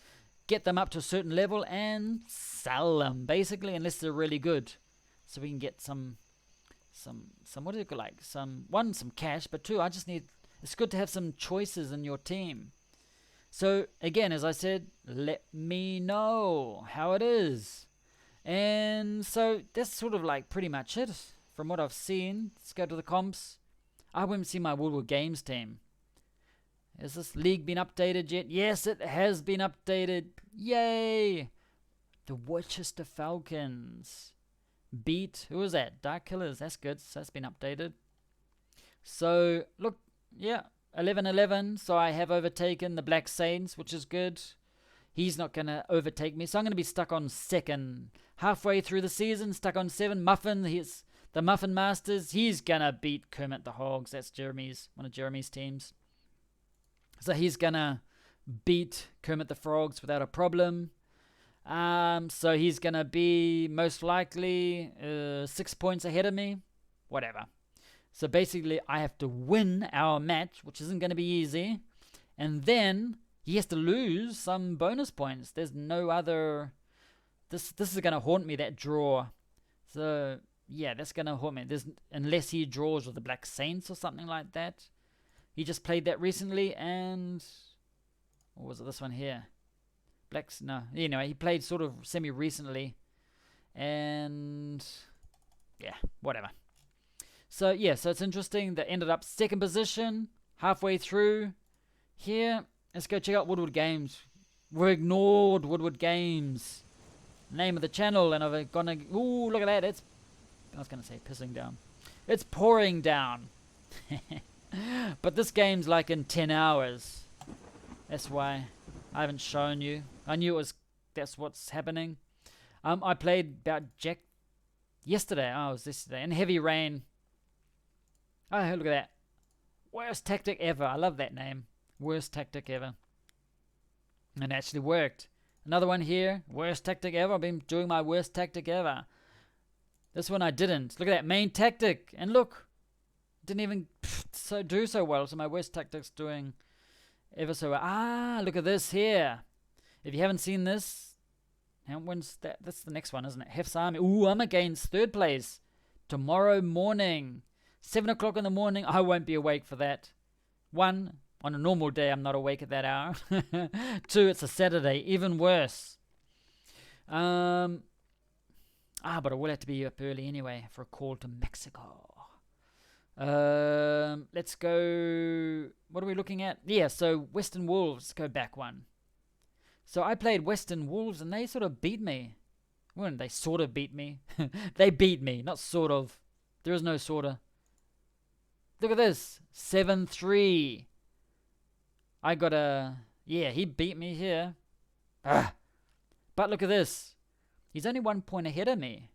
get them up to a certain level, and sell them, basically, unless they're really good. So we can get some what do you call, like, some cash, but 2, it's good to have some choices in your team. So again, as I said, let me know how it is. And so that's sort of like pretty much it from what I've seen. Let's go to the comps. I haven't seen my Woodward Games team. Has this league been updated yet? Yes, it has been updated. Yay! The Worcester Falcons beat, who was that? Dark Killers. That's good. So that's been updated. So look, yeah, 11-11. So I have overtaken the Black Saints, which is good. He's not going to overtake me. So I'm going to be stuck on 2nd. Halfway through the season, stuck on 7. Muffin, he's the Muffin Masters. He's going to beat Kermit the Hogs. That's one of Jeremy's teams. So he's going to beat Kermit the Frogs without a problem. So he's going to be most likely 6 points ahead of me. Whatever. So basically, I have to win our match, which isn't going to be easy. And then he has to lose some bonus points. There's no other... This is going to haunt me, that draw. So, yeah, that's going to haunt me. Unless he draws with the Black Saints or something like that. He just played that recently, and... What was it, this one here? No. Anyway, he played sort of semi-recently. And... yeah, whatever. So, yeah, so it's interesting. They ended up 2nd position, halfway through. Here, let's go check out Woodward Games. We ignored Woodward Games. Name of the channel, and I've gonna... Ooh, look at that. I was going to say pissing down. It's pouring down. But this game's like in 10 hours. That's why I haven't shown you. I knew that's what's happening. I played about Jack yesterday. Oh, it was yesterday. In heavy rain. Oh, look at that. Worst tactic ever. I love that name. Worst tactic ever. And it actually worked. Another one here. Worst tactic ever. I've been doing my worst tactic ever. This one I didn't. Look at that. Main tactic. And look. Didn't even do so well. So my worst tactic's doing ever so well. Ah, look at this here. If you haven't seen this, when's that? That's the next one, isn't it? Hef's Army. Ooh, I'm against 3rd place. Tomorrow morning. 7 o'clock in the morning. I won't be awake for that. 1, on a normal day, I'm not awake at that hour. 2, it's a Saturday. Even worse. But I will have to be up early anyway for a call to Mexico. Let's go. What are we looking at? Yeah, so Western Wolves. Go back one. So I played Western Wolves and they sort of beat me. Well, they sort of beat me. They beat me, not sort of. There is no sort of. Look at this. 7-3. I got a... Yeah, he beat me here. But look at this. He's only 1 point ahead of me.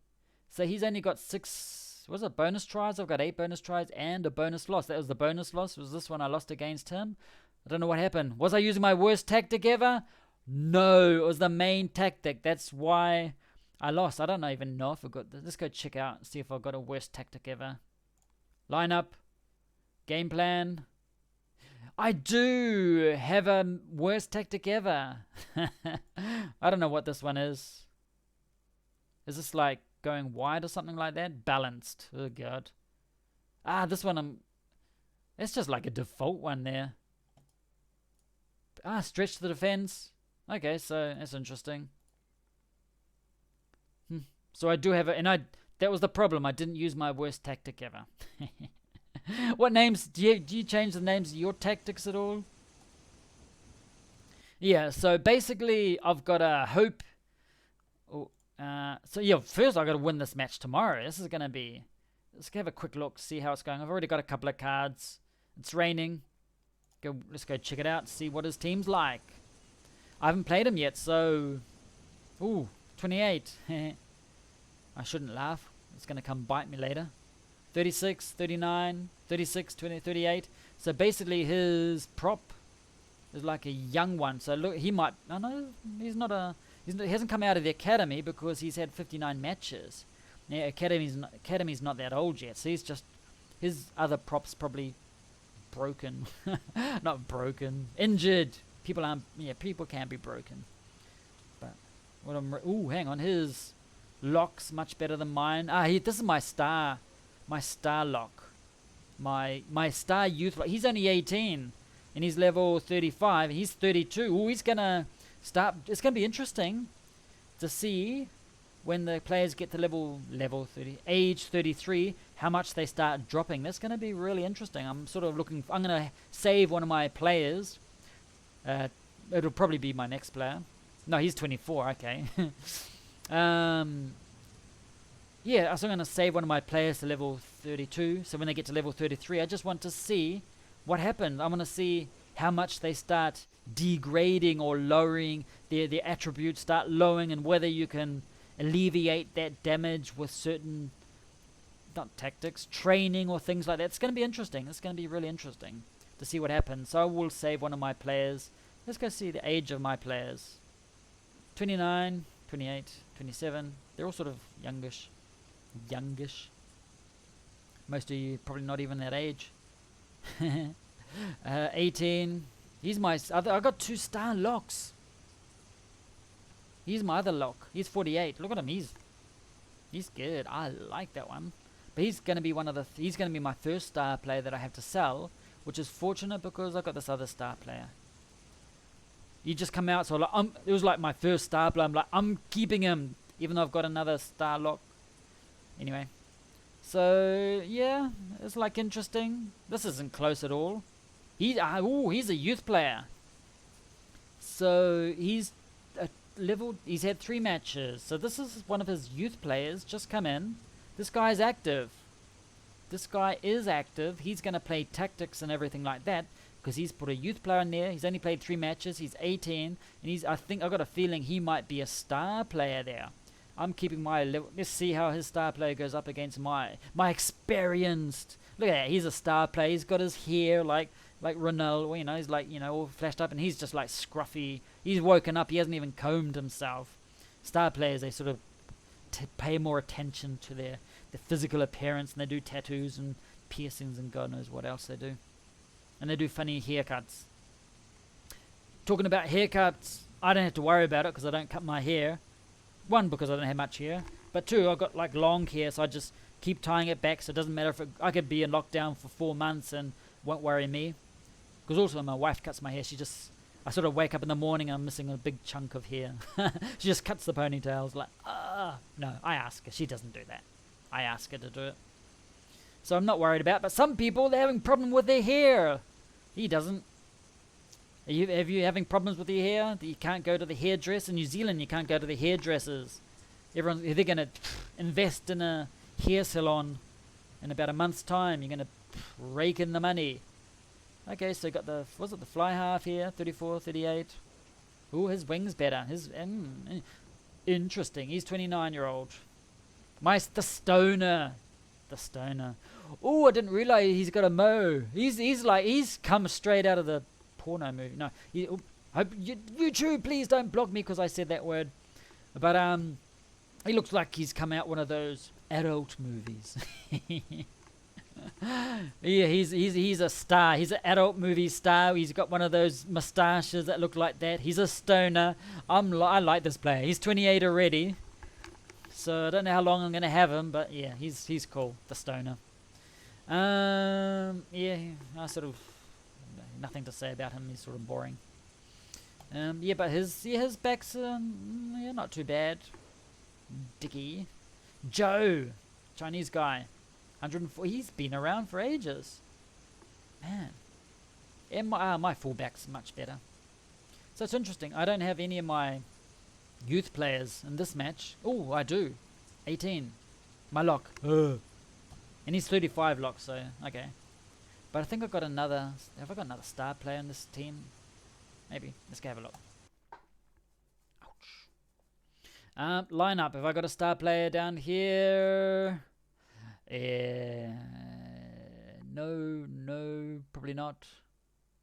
So he's only got 6... Was it bonus tries? I've got 8 bonus tries and a bonus loss. That was the bonus loss. Was this one I lost against him? I don't know what happened. Was I using my worst tactic ever? No, it was the main tactic. That's why I lost. I don't even know if I got... Let's go check out and see if I've got a worst tactic ever. Lineup. Game plan. I do have a worst tactic ever. I don't know what this one is. Is this like going wide or something like that? Balanced. Oh god. This one it's just like a default one there. Stretch the defense. Okay, so that's interesting. So I do have it, and that was the problem. I didn't use my worst tactic ever. What names do you change the names of your tactics at all? Yeah, so basically I've got a hope. So yeah, first I've got to win this match tomorrow. This is gonna be. Let's have a quick look, see how it's going. I've already got a couple of cards. It's raining. Let's go check it out. See what his team's like. I haven't played him yet, so. 28. I shouldn't laugh. It's gonna come bite me later. 36, 39, 36, 20, 38. So basically his prop is like a young one. So look, he might... Oh no, he's not a... He hasn't come out of the academy because he's had 59 matches. Yeah, academy's not that old yet. So he's just... His other prop's probably broken. Not broken. Injured. People aren't... Yeah, people can be broken. But... hang on. His lock's much better than mine. This is my star... My star lock. My star youth lock. He's only 18. And he's level 35. He's 32. He's going to start. It's going to be interesting to see when the players get to level 30, age 33, how much they start dropping. That's going to be really interesting. I'm sort of looking. I'm going to save one of my players. It'll probably be my next player. No, he's 24. Okay. Yeah, so I'm going to save one of my players to level 32. So when they get to level 33, I just want to see what happens. I want to see how much they start degrading or lowering their attributes, start lowering, and whether you can alleviate that damage with certain, not tactics, training or things like that. It's going to be interesting. It's going to be really interesting to see what happens. So I will save one of my players. Let's go see the age of my players. 29, 28, 27. They're all sort of youngish. Most of you probably not even that age. 18. He's my other. I got 2 star locks. He's my other lock. He's 48. Look at him. He's good. I like that one. But he's gonna be he's gonna be my first star player that I have to sell, which is fortunate because I got this other star player. He just come out, so like, it was like my first star player. I'm keeping him, even though I've got another star lock. Anyway, so yeah, it's like interesting. This isn't close at all. He's a youth player. So he's he's had 3 matches. So this is one of his youth players just come in. This guy's active. This guy is active. He's going to play tactics and everything like that because he's put a youth player in there. He's only played 3 matches. He's 18, and I've got a feeling he might be a star player there. I'm keeping my level. Let's see how his star player goes up against my experienced. Look at that. He's a star player. He's got his hair like Ronaldo. You know, he's like, all flashed up, and he's just like scruffy. He's woken up. He hasn't even combed himself. Star players, they sort of pay more attention to their physical appearance, and they do tattoos and piercings and God knows what else they do. And they do funny haircuts. Talking about haircuts, I don't have to worry about it because I don't cut my hair. 1, because I don't have much hair, but 2, I've got like long hair, so I just keep tying it back, so it doesn't matter if I could be in lockdown for 4 months and won't worry me. Because also my wife cuts my hair. I sort of wake up in the morning and I'm missing a big chunk of hair. She just cuts the ponytails like, no, I ask her. She doesn't do that. I ask her to do it. So I'm not worried about it. But some people, they're having a problem with their hair. He doesn't. Have you having problems with your hair? That you can't go to the hairdresser? In New Zealand, you can't go to the hairdressers. They're going to invest in a hair salon in about a month's time. You're going to rake in the money. Okay, so got the, was it the fly half here? 34, 38. Ooh, his wing's better. Interesting. He's 29-year-old. The stoner. The stoner. Oh, I didn't realize he's got a mo. He's come straight out of the porno movie. No, YouTube, please don't block me because I said that word. But he looks like he's come out one of those adult movies. Yeah, he's a star. He's an adult movie star. He's got one of those mustaches that look like that. He's a stoner. I like this player. He's 28 already. So I don't know how long I'm gonna have him, but yeah, he's cool. The stoner. Yeah, I sort of nothing to say about him. He's sort of boring. Yeah, but his back's yeah, not too bad. Dicky, Joe, Chinese guy, 104. He's been around for ages. Man, and my fullback's much better. So it's interesting. I don't have any of my youth players in this match. Oh, I do. 18. My lock. And he's 35 lock, so okay. But I think I've got another. Have I got another star player in this team? Maybe. Let's go have a look. Ouch. Lineup. Have I got a star player down here? No, probably not.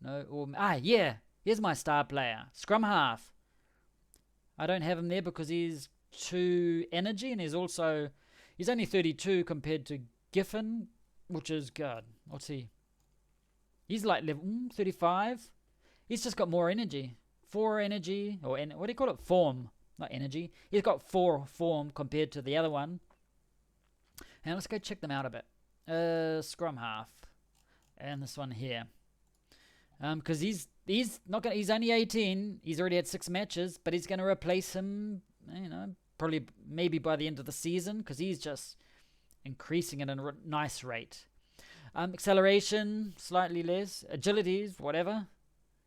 No. Yeah. Here's my star player. Scrum half. I don't have him there because he's 2 energy, and he's only 32 compared to Giffen, which is good. What's he? He's like level 35. He's just got more energy. 4 energy, or what do you call it? Form, not energy. He's got 4 form compared to the other one. And let's go check them out a bit. Scrum half, and this one here. Because he's only 18. He's already had 6 matches, but he's going to replace him. Probably maybe by the end of the season, because he's just increasing at a nice rate. Acceleration, slightly less. Agility, whatever.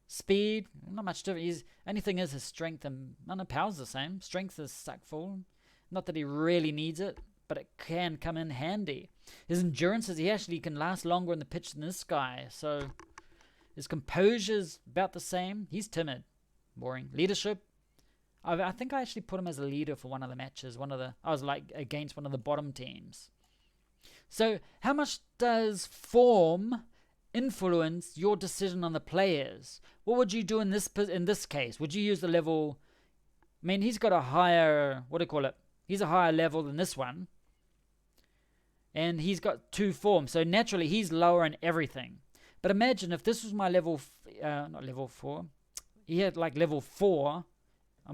Speed, not much different. Anything is his strength, and power's the same. Strength is stuck full. Not that he really needs it, but it can come in handy. His endurance is he actually can last longer on the pitch than this guy. So his composure's about the same. He's timid, boring. Leadership. I think I actually put him as a leader for one of the matches. I was like against one of the bottom teams. So how much does form influence your decision on the players? What would you do in this case? Would you use the level? I mean, he's got a higher, what do you call it? He's a higher level than this one. And he's got 2 forms. So naturally, he's lower in everything. But imagine if this was my not level 4. He had like level 4.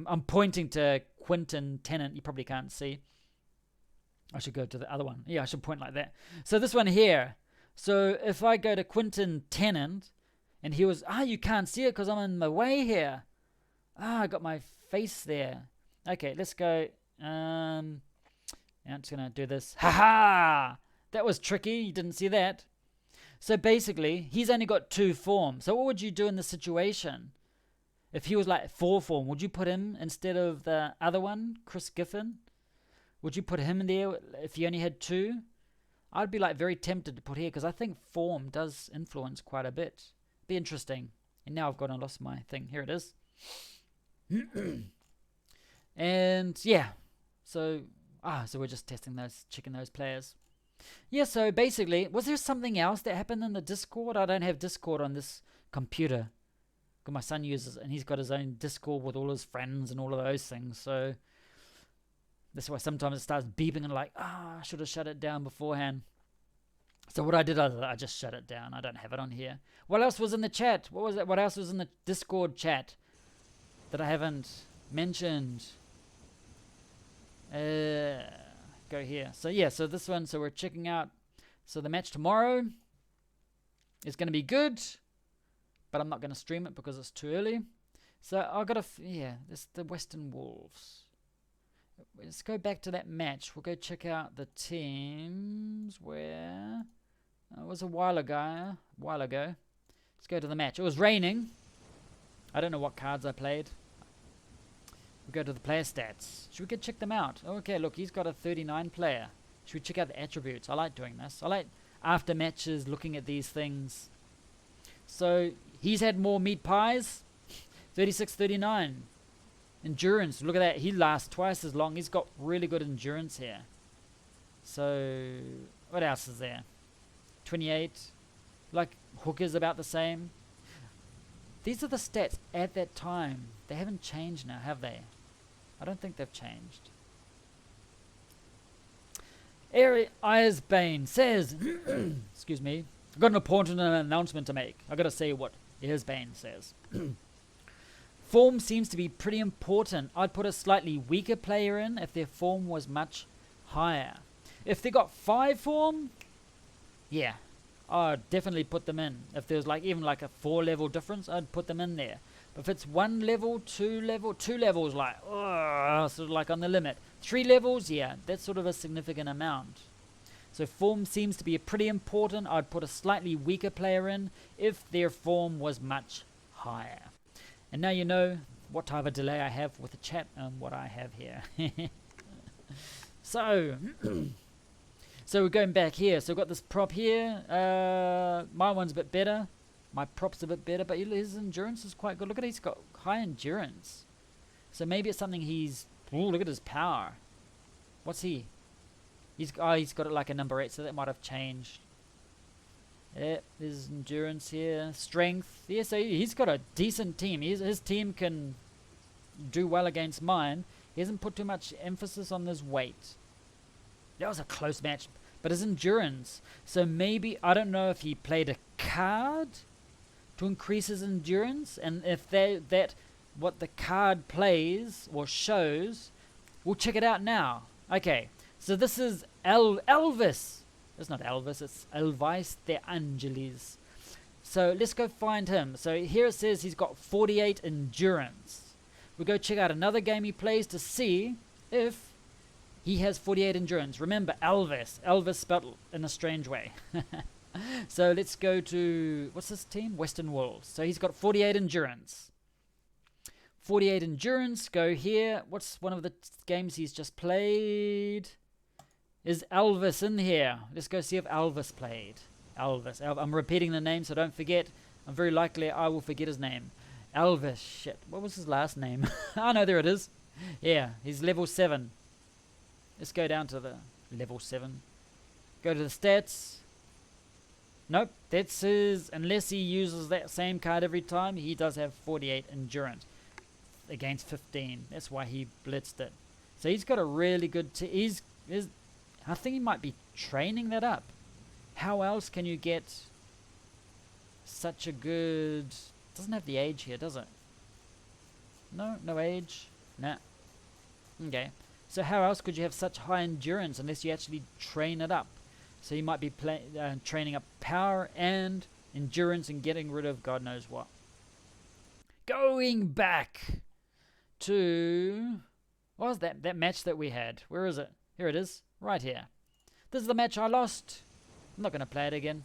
I'm pointing to Quinton Tennant. You probably can't see. I should go to the other one. Yeah, I should point like that. So this one here. So if I go to Quinton Tennant, and he was, you can't see it because I'm in my way here. I got my face there. Okay, let's go. I'm just going to do this. Ha! That was tricky. You didn't see that. So basically, he's only got 2 forms. So what would you do in this situation? If he was like 4 form, would you put him instead of the other one, Chris Giffen? Would you put him in there if he only had 2? I'd be like very tempted to put here because I think form does influence quite a bit. Be interesting. And now I've gone and lost my thing. Here it is. And yeah, so we're just checking those players. Yeah, so basically, was there something else that happened in the Discord? I don't have Discord on this computer. My son uses it, and he's got his own Discord with all his friends and all of those things. So that's why sometimes it starts beeping and like, I should have shut it down beforehand. So what I did, I just shut it down. I don't have it on here. What else was in the chat? What was it? What else was in the Discord chat that I haven't mentioned? Go here. So yeah, so this one, so we're checking out. So the match tomorrow is going to be good, but I'm not going to stream it because it's too early. So I've got this the Western Wolves. Let's go back to that match. We'll go check out the teams where it was a while ago. Let's go to the match. It was raining. I don't know what cards I played. We go to the player stats. Should we go check them out? Okay, look, he's got a 39 player. Should we check out the attributes? I like doing this. I like after matches looking at these things. So he's had more meat pies. 36-39. Endurance. Look at that. He lasts twice as long. He's got really good endurance here. So what else is there? 28. Like Hooker's about the same. These are the stats at that time. They haven't changed now, have they? I don't think they've changed. Earsbane says, excuse me, I've got an important announcement to make. I've got to say what Earsbane says. Form seems to be pretty important. I'd put a slightly weaker player in if their form was much higher. If they got 5 form, yeah, I'd definitely put them in. If there's like even like a 4 level difference, I'd put them in there. But if it's 1 level, 2 levels, like, sort of like on the limit. 3 levels, yeah, that's sort of a significant amount. So form seems to be pretty important. I'd put a slightly weaker player in if their form was much higher. And now you know what type of delay I have with the chat and what I have here. So, so we're going back here. So we've got this prop here. My one's a bit better. My prop's a bit better, but his endurance is quite good. Look at it, he's got high endurance. So maybe it's something he's... Ooh, look at his power. What's he? He's got it like a number 8, so that might have changed. Yeah, his endurance here. Strength. Yeah, so he's got a decent team. His team can do well against mine. He hasn't put too much emphasis on his weight. That was a close match. But his endurance. So maybe, I don't know if he played a card to increase his endurance, and if that what the card plays or shows, we'll check it out now. Okay, so this is Elvis. It's not Elvis, it's Elvis de Angelis. So let's go find him. So here it says he's got 48 endurance. We go check out another game he plays to see if he has 48 endurance. Remember, Elvis spelled in a strange way. So let's go to, what's this team? Western Wolves. So he's got 48 endurance. 48 endurance, go here. What's one of the games he's just played? Is Elvis in here? Let's go see if Elvis played. Elvis. I'm repeating the name, so don't forget. I'm very likely I will forget his name. Elvis. Shit. What was his last name? Oh, no, there it is. Yeah, he's level 7. Let's go down to the level 7. Go to the stats. Nope, that's his, unless he uses that same card every time, he does have 48 endurance against 15. That's why he blitzed it. So he's got a really good, I think he might be training that up. How else can you get such a good, doesn't have the age here, does it? No, no age. Nah. Okay. So how else could you have such high endurance unless you actually train it up? So you might be training up power and endurance and getting rid of God knows what. Going back to... What was that match that we had? Where is it? Here it is. Right here. This is the match I lost. I'm not going to play it again.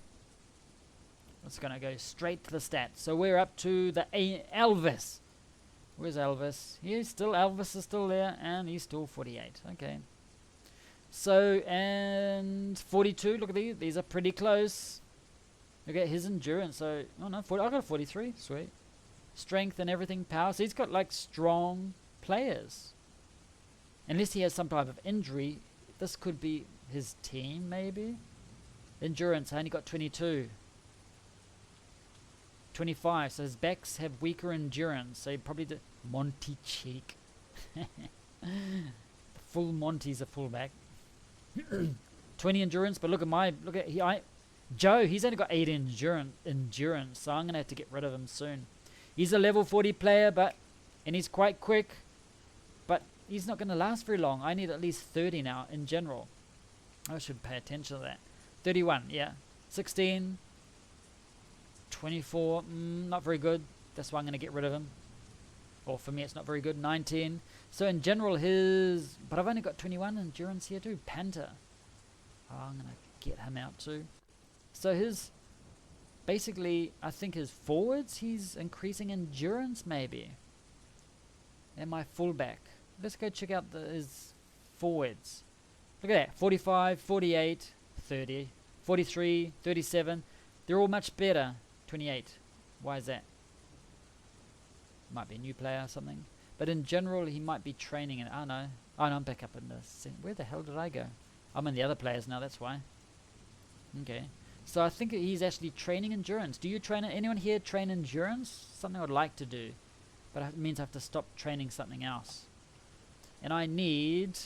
I'm just going to go straight to the stats. So we're up to the Elvis. Where's Elvis? Elvis is still there, and he's still 48. Okay. So, and 42, look at these. These are pretty close. Look at his endurance. So, oh no, 40, I got 43. Sweet. Strength and everything, power. So he's got like strong players. Unless he has some type of injury, this could be his team maybe. Endurance, I only got 22. 25, so his backs have weaker endurance. So he probably did Monty Cheek. Full Monty's a fullback. 20 endurance, but look at Joe, he's only got 8 endurance, so I'm gonna have to get rid of him soon. He's a level 40 player, and he's quite quick, but he's not gonna last very long. I need at least 30 now in general. I should pay attention to that. 31, yeah. 16, 24, not very good. That's why I'm gonna get rid of him. Or for me, it's not very good. 19. So in general, but I've only got 21 endurance here too. Panther. Oh, I'm gonna get him out too. So his basically, I think his forwards, he's increasing endurance maybe. And my fullback. Let's go check out his forwards. Look at that. 45, 48, 30, 43, 37. They're all much better. 28. Why is that? Might be a new player or something. But in general, he might be training. And oh no, I'm back up in this. Where the hell did I go? I'm in the other players now. That's why. Okay. So I think he's actually training endurance. Do you train? Anyone here train endurance? Something I'd like to do, but it means I have to stop training something else. And I need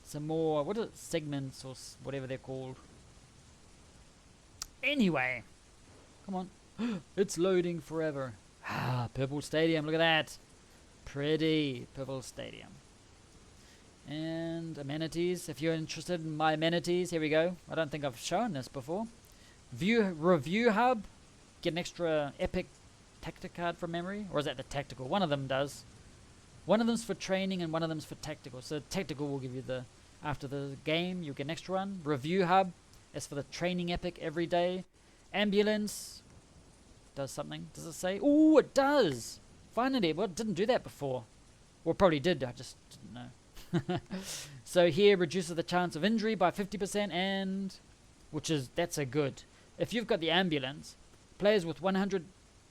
some more. What are it, segments or whatever they're called? Anyway, come on. It's loading forever. Ah, Purple Stadium. Look at that. Pretty Purple Stadium. And amenities. If you're interested in my amenities, here we go. I don't think I've shown this before. Review hub. Get an extra epic tactic card from memory. Or is that the tactical? One of them does. One of them's for training and one of them's for tactical. So tactical will give you the, after the game, you'll get an extra one. Review hub. That's for the training epic every day. Ambulance. Does something. Does it say? Oh, it does. Finally. Well, it didn't do that before. Well, it probably did. I just didn't know. So here reduces the chance of injury by 50%, and that's a good. If you've got the ambulance, players with 100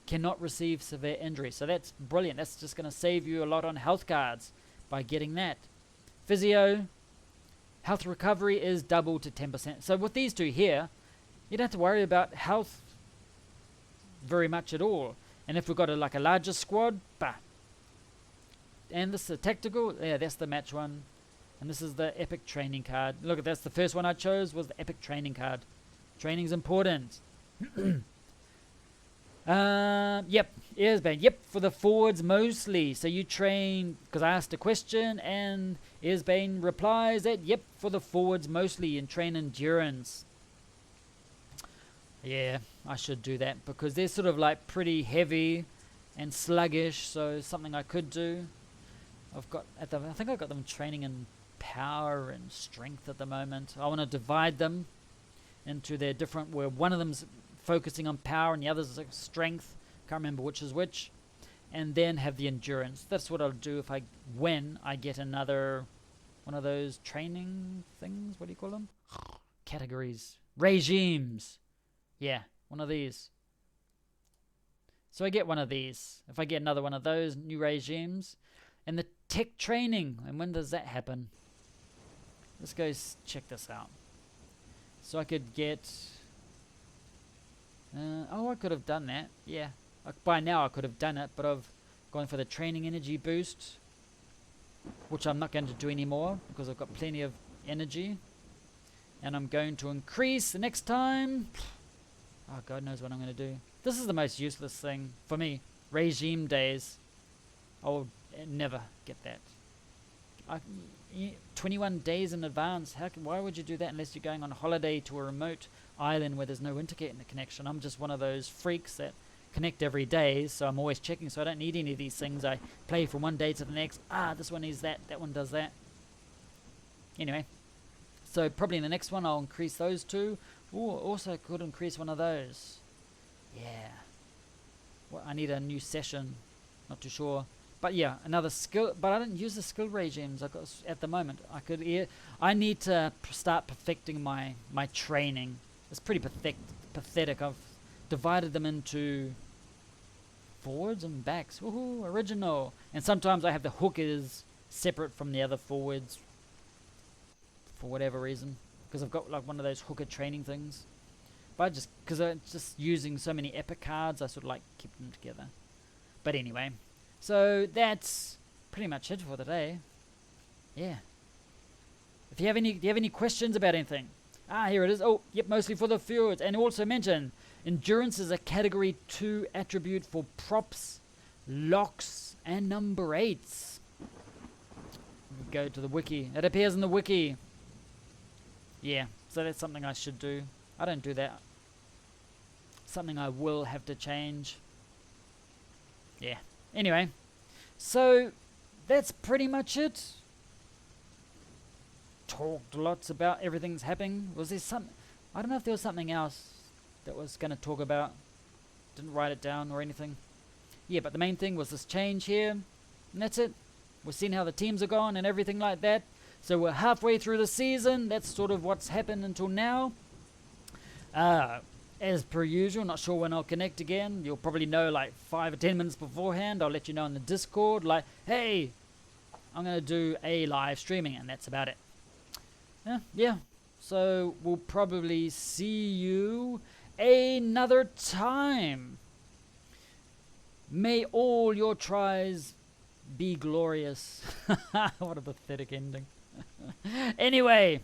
cannot receive severe injury. So that's brilliant. That's just going to save you a lot on health cards by getting that. Physio, health recovery is doubled to 10%. So with these two here, you don't have to worry about health very much at all. And if we've got a larger squad, bah. And this is a tactical. Yeah, that's the match one. And this is the epic training card. Look, that's the first one I chose, was the epic training card. Training's important. Yep, Earsbane. Yep, for the forwards mostly. So you train, because I asked a question, and Earsbane replies that, yep, for the forwards mostly, and train endurance. Yeah, I should do that, because they're sort of like pretty heavy and sluggish, so something I could do. I think I've got them training in power and strength at the moment. I want to divide them into their different, where one of them's focusing on power and the other's is strength. Can't remember which is which. And then have the endurance. That's what I'll do when I get another one of those training things. What do you call them? Categories. Regimes. Yeah, one of these. So I get one of these. If I get another one of those new regimes. And the tech training. And when does that happen? Let's go check this out. So I could get... I could have done that. Yeah. By now I could have done it. But I've gone for the training energy boost. Which I'm not going to do anymore. Because I've got plenty of energy. And I'm going to increase the next time. Oh, God knows what I'm going to do. This is the most useless thing for me. Regime days. I will never get that. 21 days in advance. Why would you do that unless you're going on holiday to a remote island where there's no internet connection? I'm just one of those freaks that connect every day, so I'm always checking, so I don't need any of these things. I play from one day to the next. This one needs that. That one does that. Anyway. So probably in the next one I'll increase those two. Also could increase one of those. Yeah. Well, I need a new session. Not too sure. But yeah, another skill. But I don't use the skill regimes I've got at the moment. I need to start perfecting my training. It's pretty pathetic. I've divided them into forwards and backs. Woohoo, original. And sometimes I have the hookers separate from the other forwards for whatever reason. Because I've got one of those hooker training things. But because I'm just using so many epic cards, I sort of keep them together. But anyway. So that's pretty much it for today. Yeah. Do you have any questions about anything? Here it is. Oh, yep, mostly for the forwards. And also mention, endurance is a category 2 attribute for props, locks, and number 8s. Go to the wiki. It appears in the wiki. Yeah, so that's something I should do. I don't do that. Something I will have to change. Yeah. Anyway, so that's pretty much it. Talked lots about everything's happening. Was there some... I don't know if there was something else. that was going to talk about. Didn't write it down or anything. Yeah, but the main thing was this change here. And that's it. We're seeing how the teams are gone and everything like that. So we're halfway through the season. That's sort of what's happened until now. As per usual, not sure when I'll connect again. You'll probably know like 5 or 10 minutes beforehand. I'll let you know in the Discord, like, hey, I'm going to do a live streaming, and that's about it. Yeah. So we'll probably see you another time. May all your tries be glorious. What a pathetic ending. Anyway,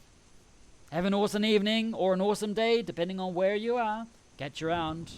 have an awesome evening or an awesome day, depending on where you are. Catch you around.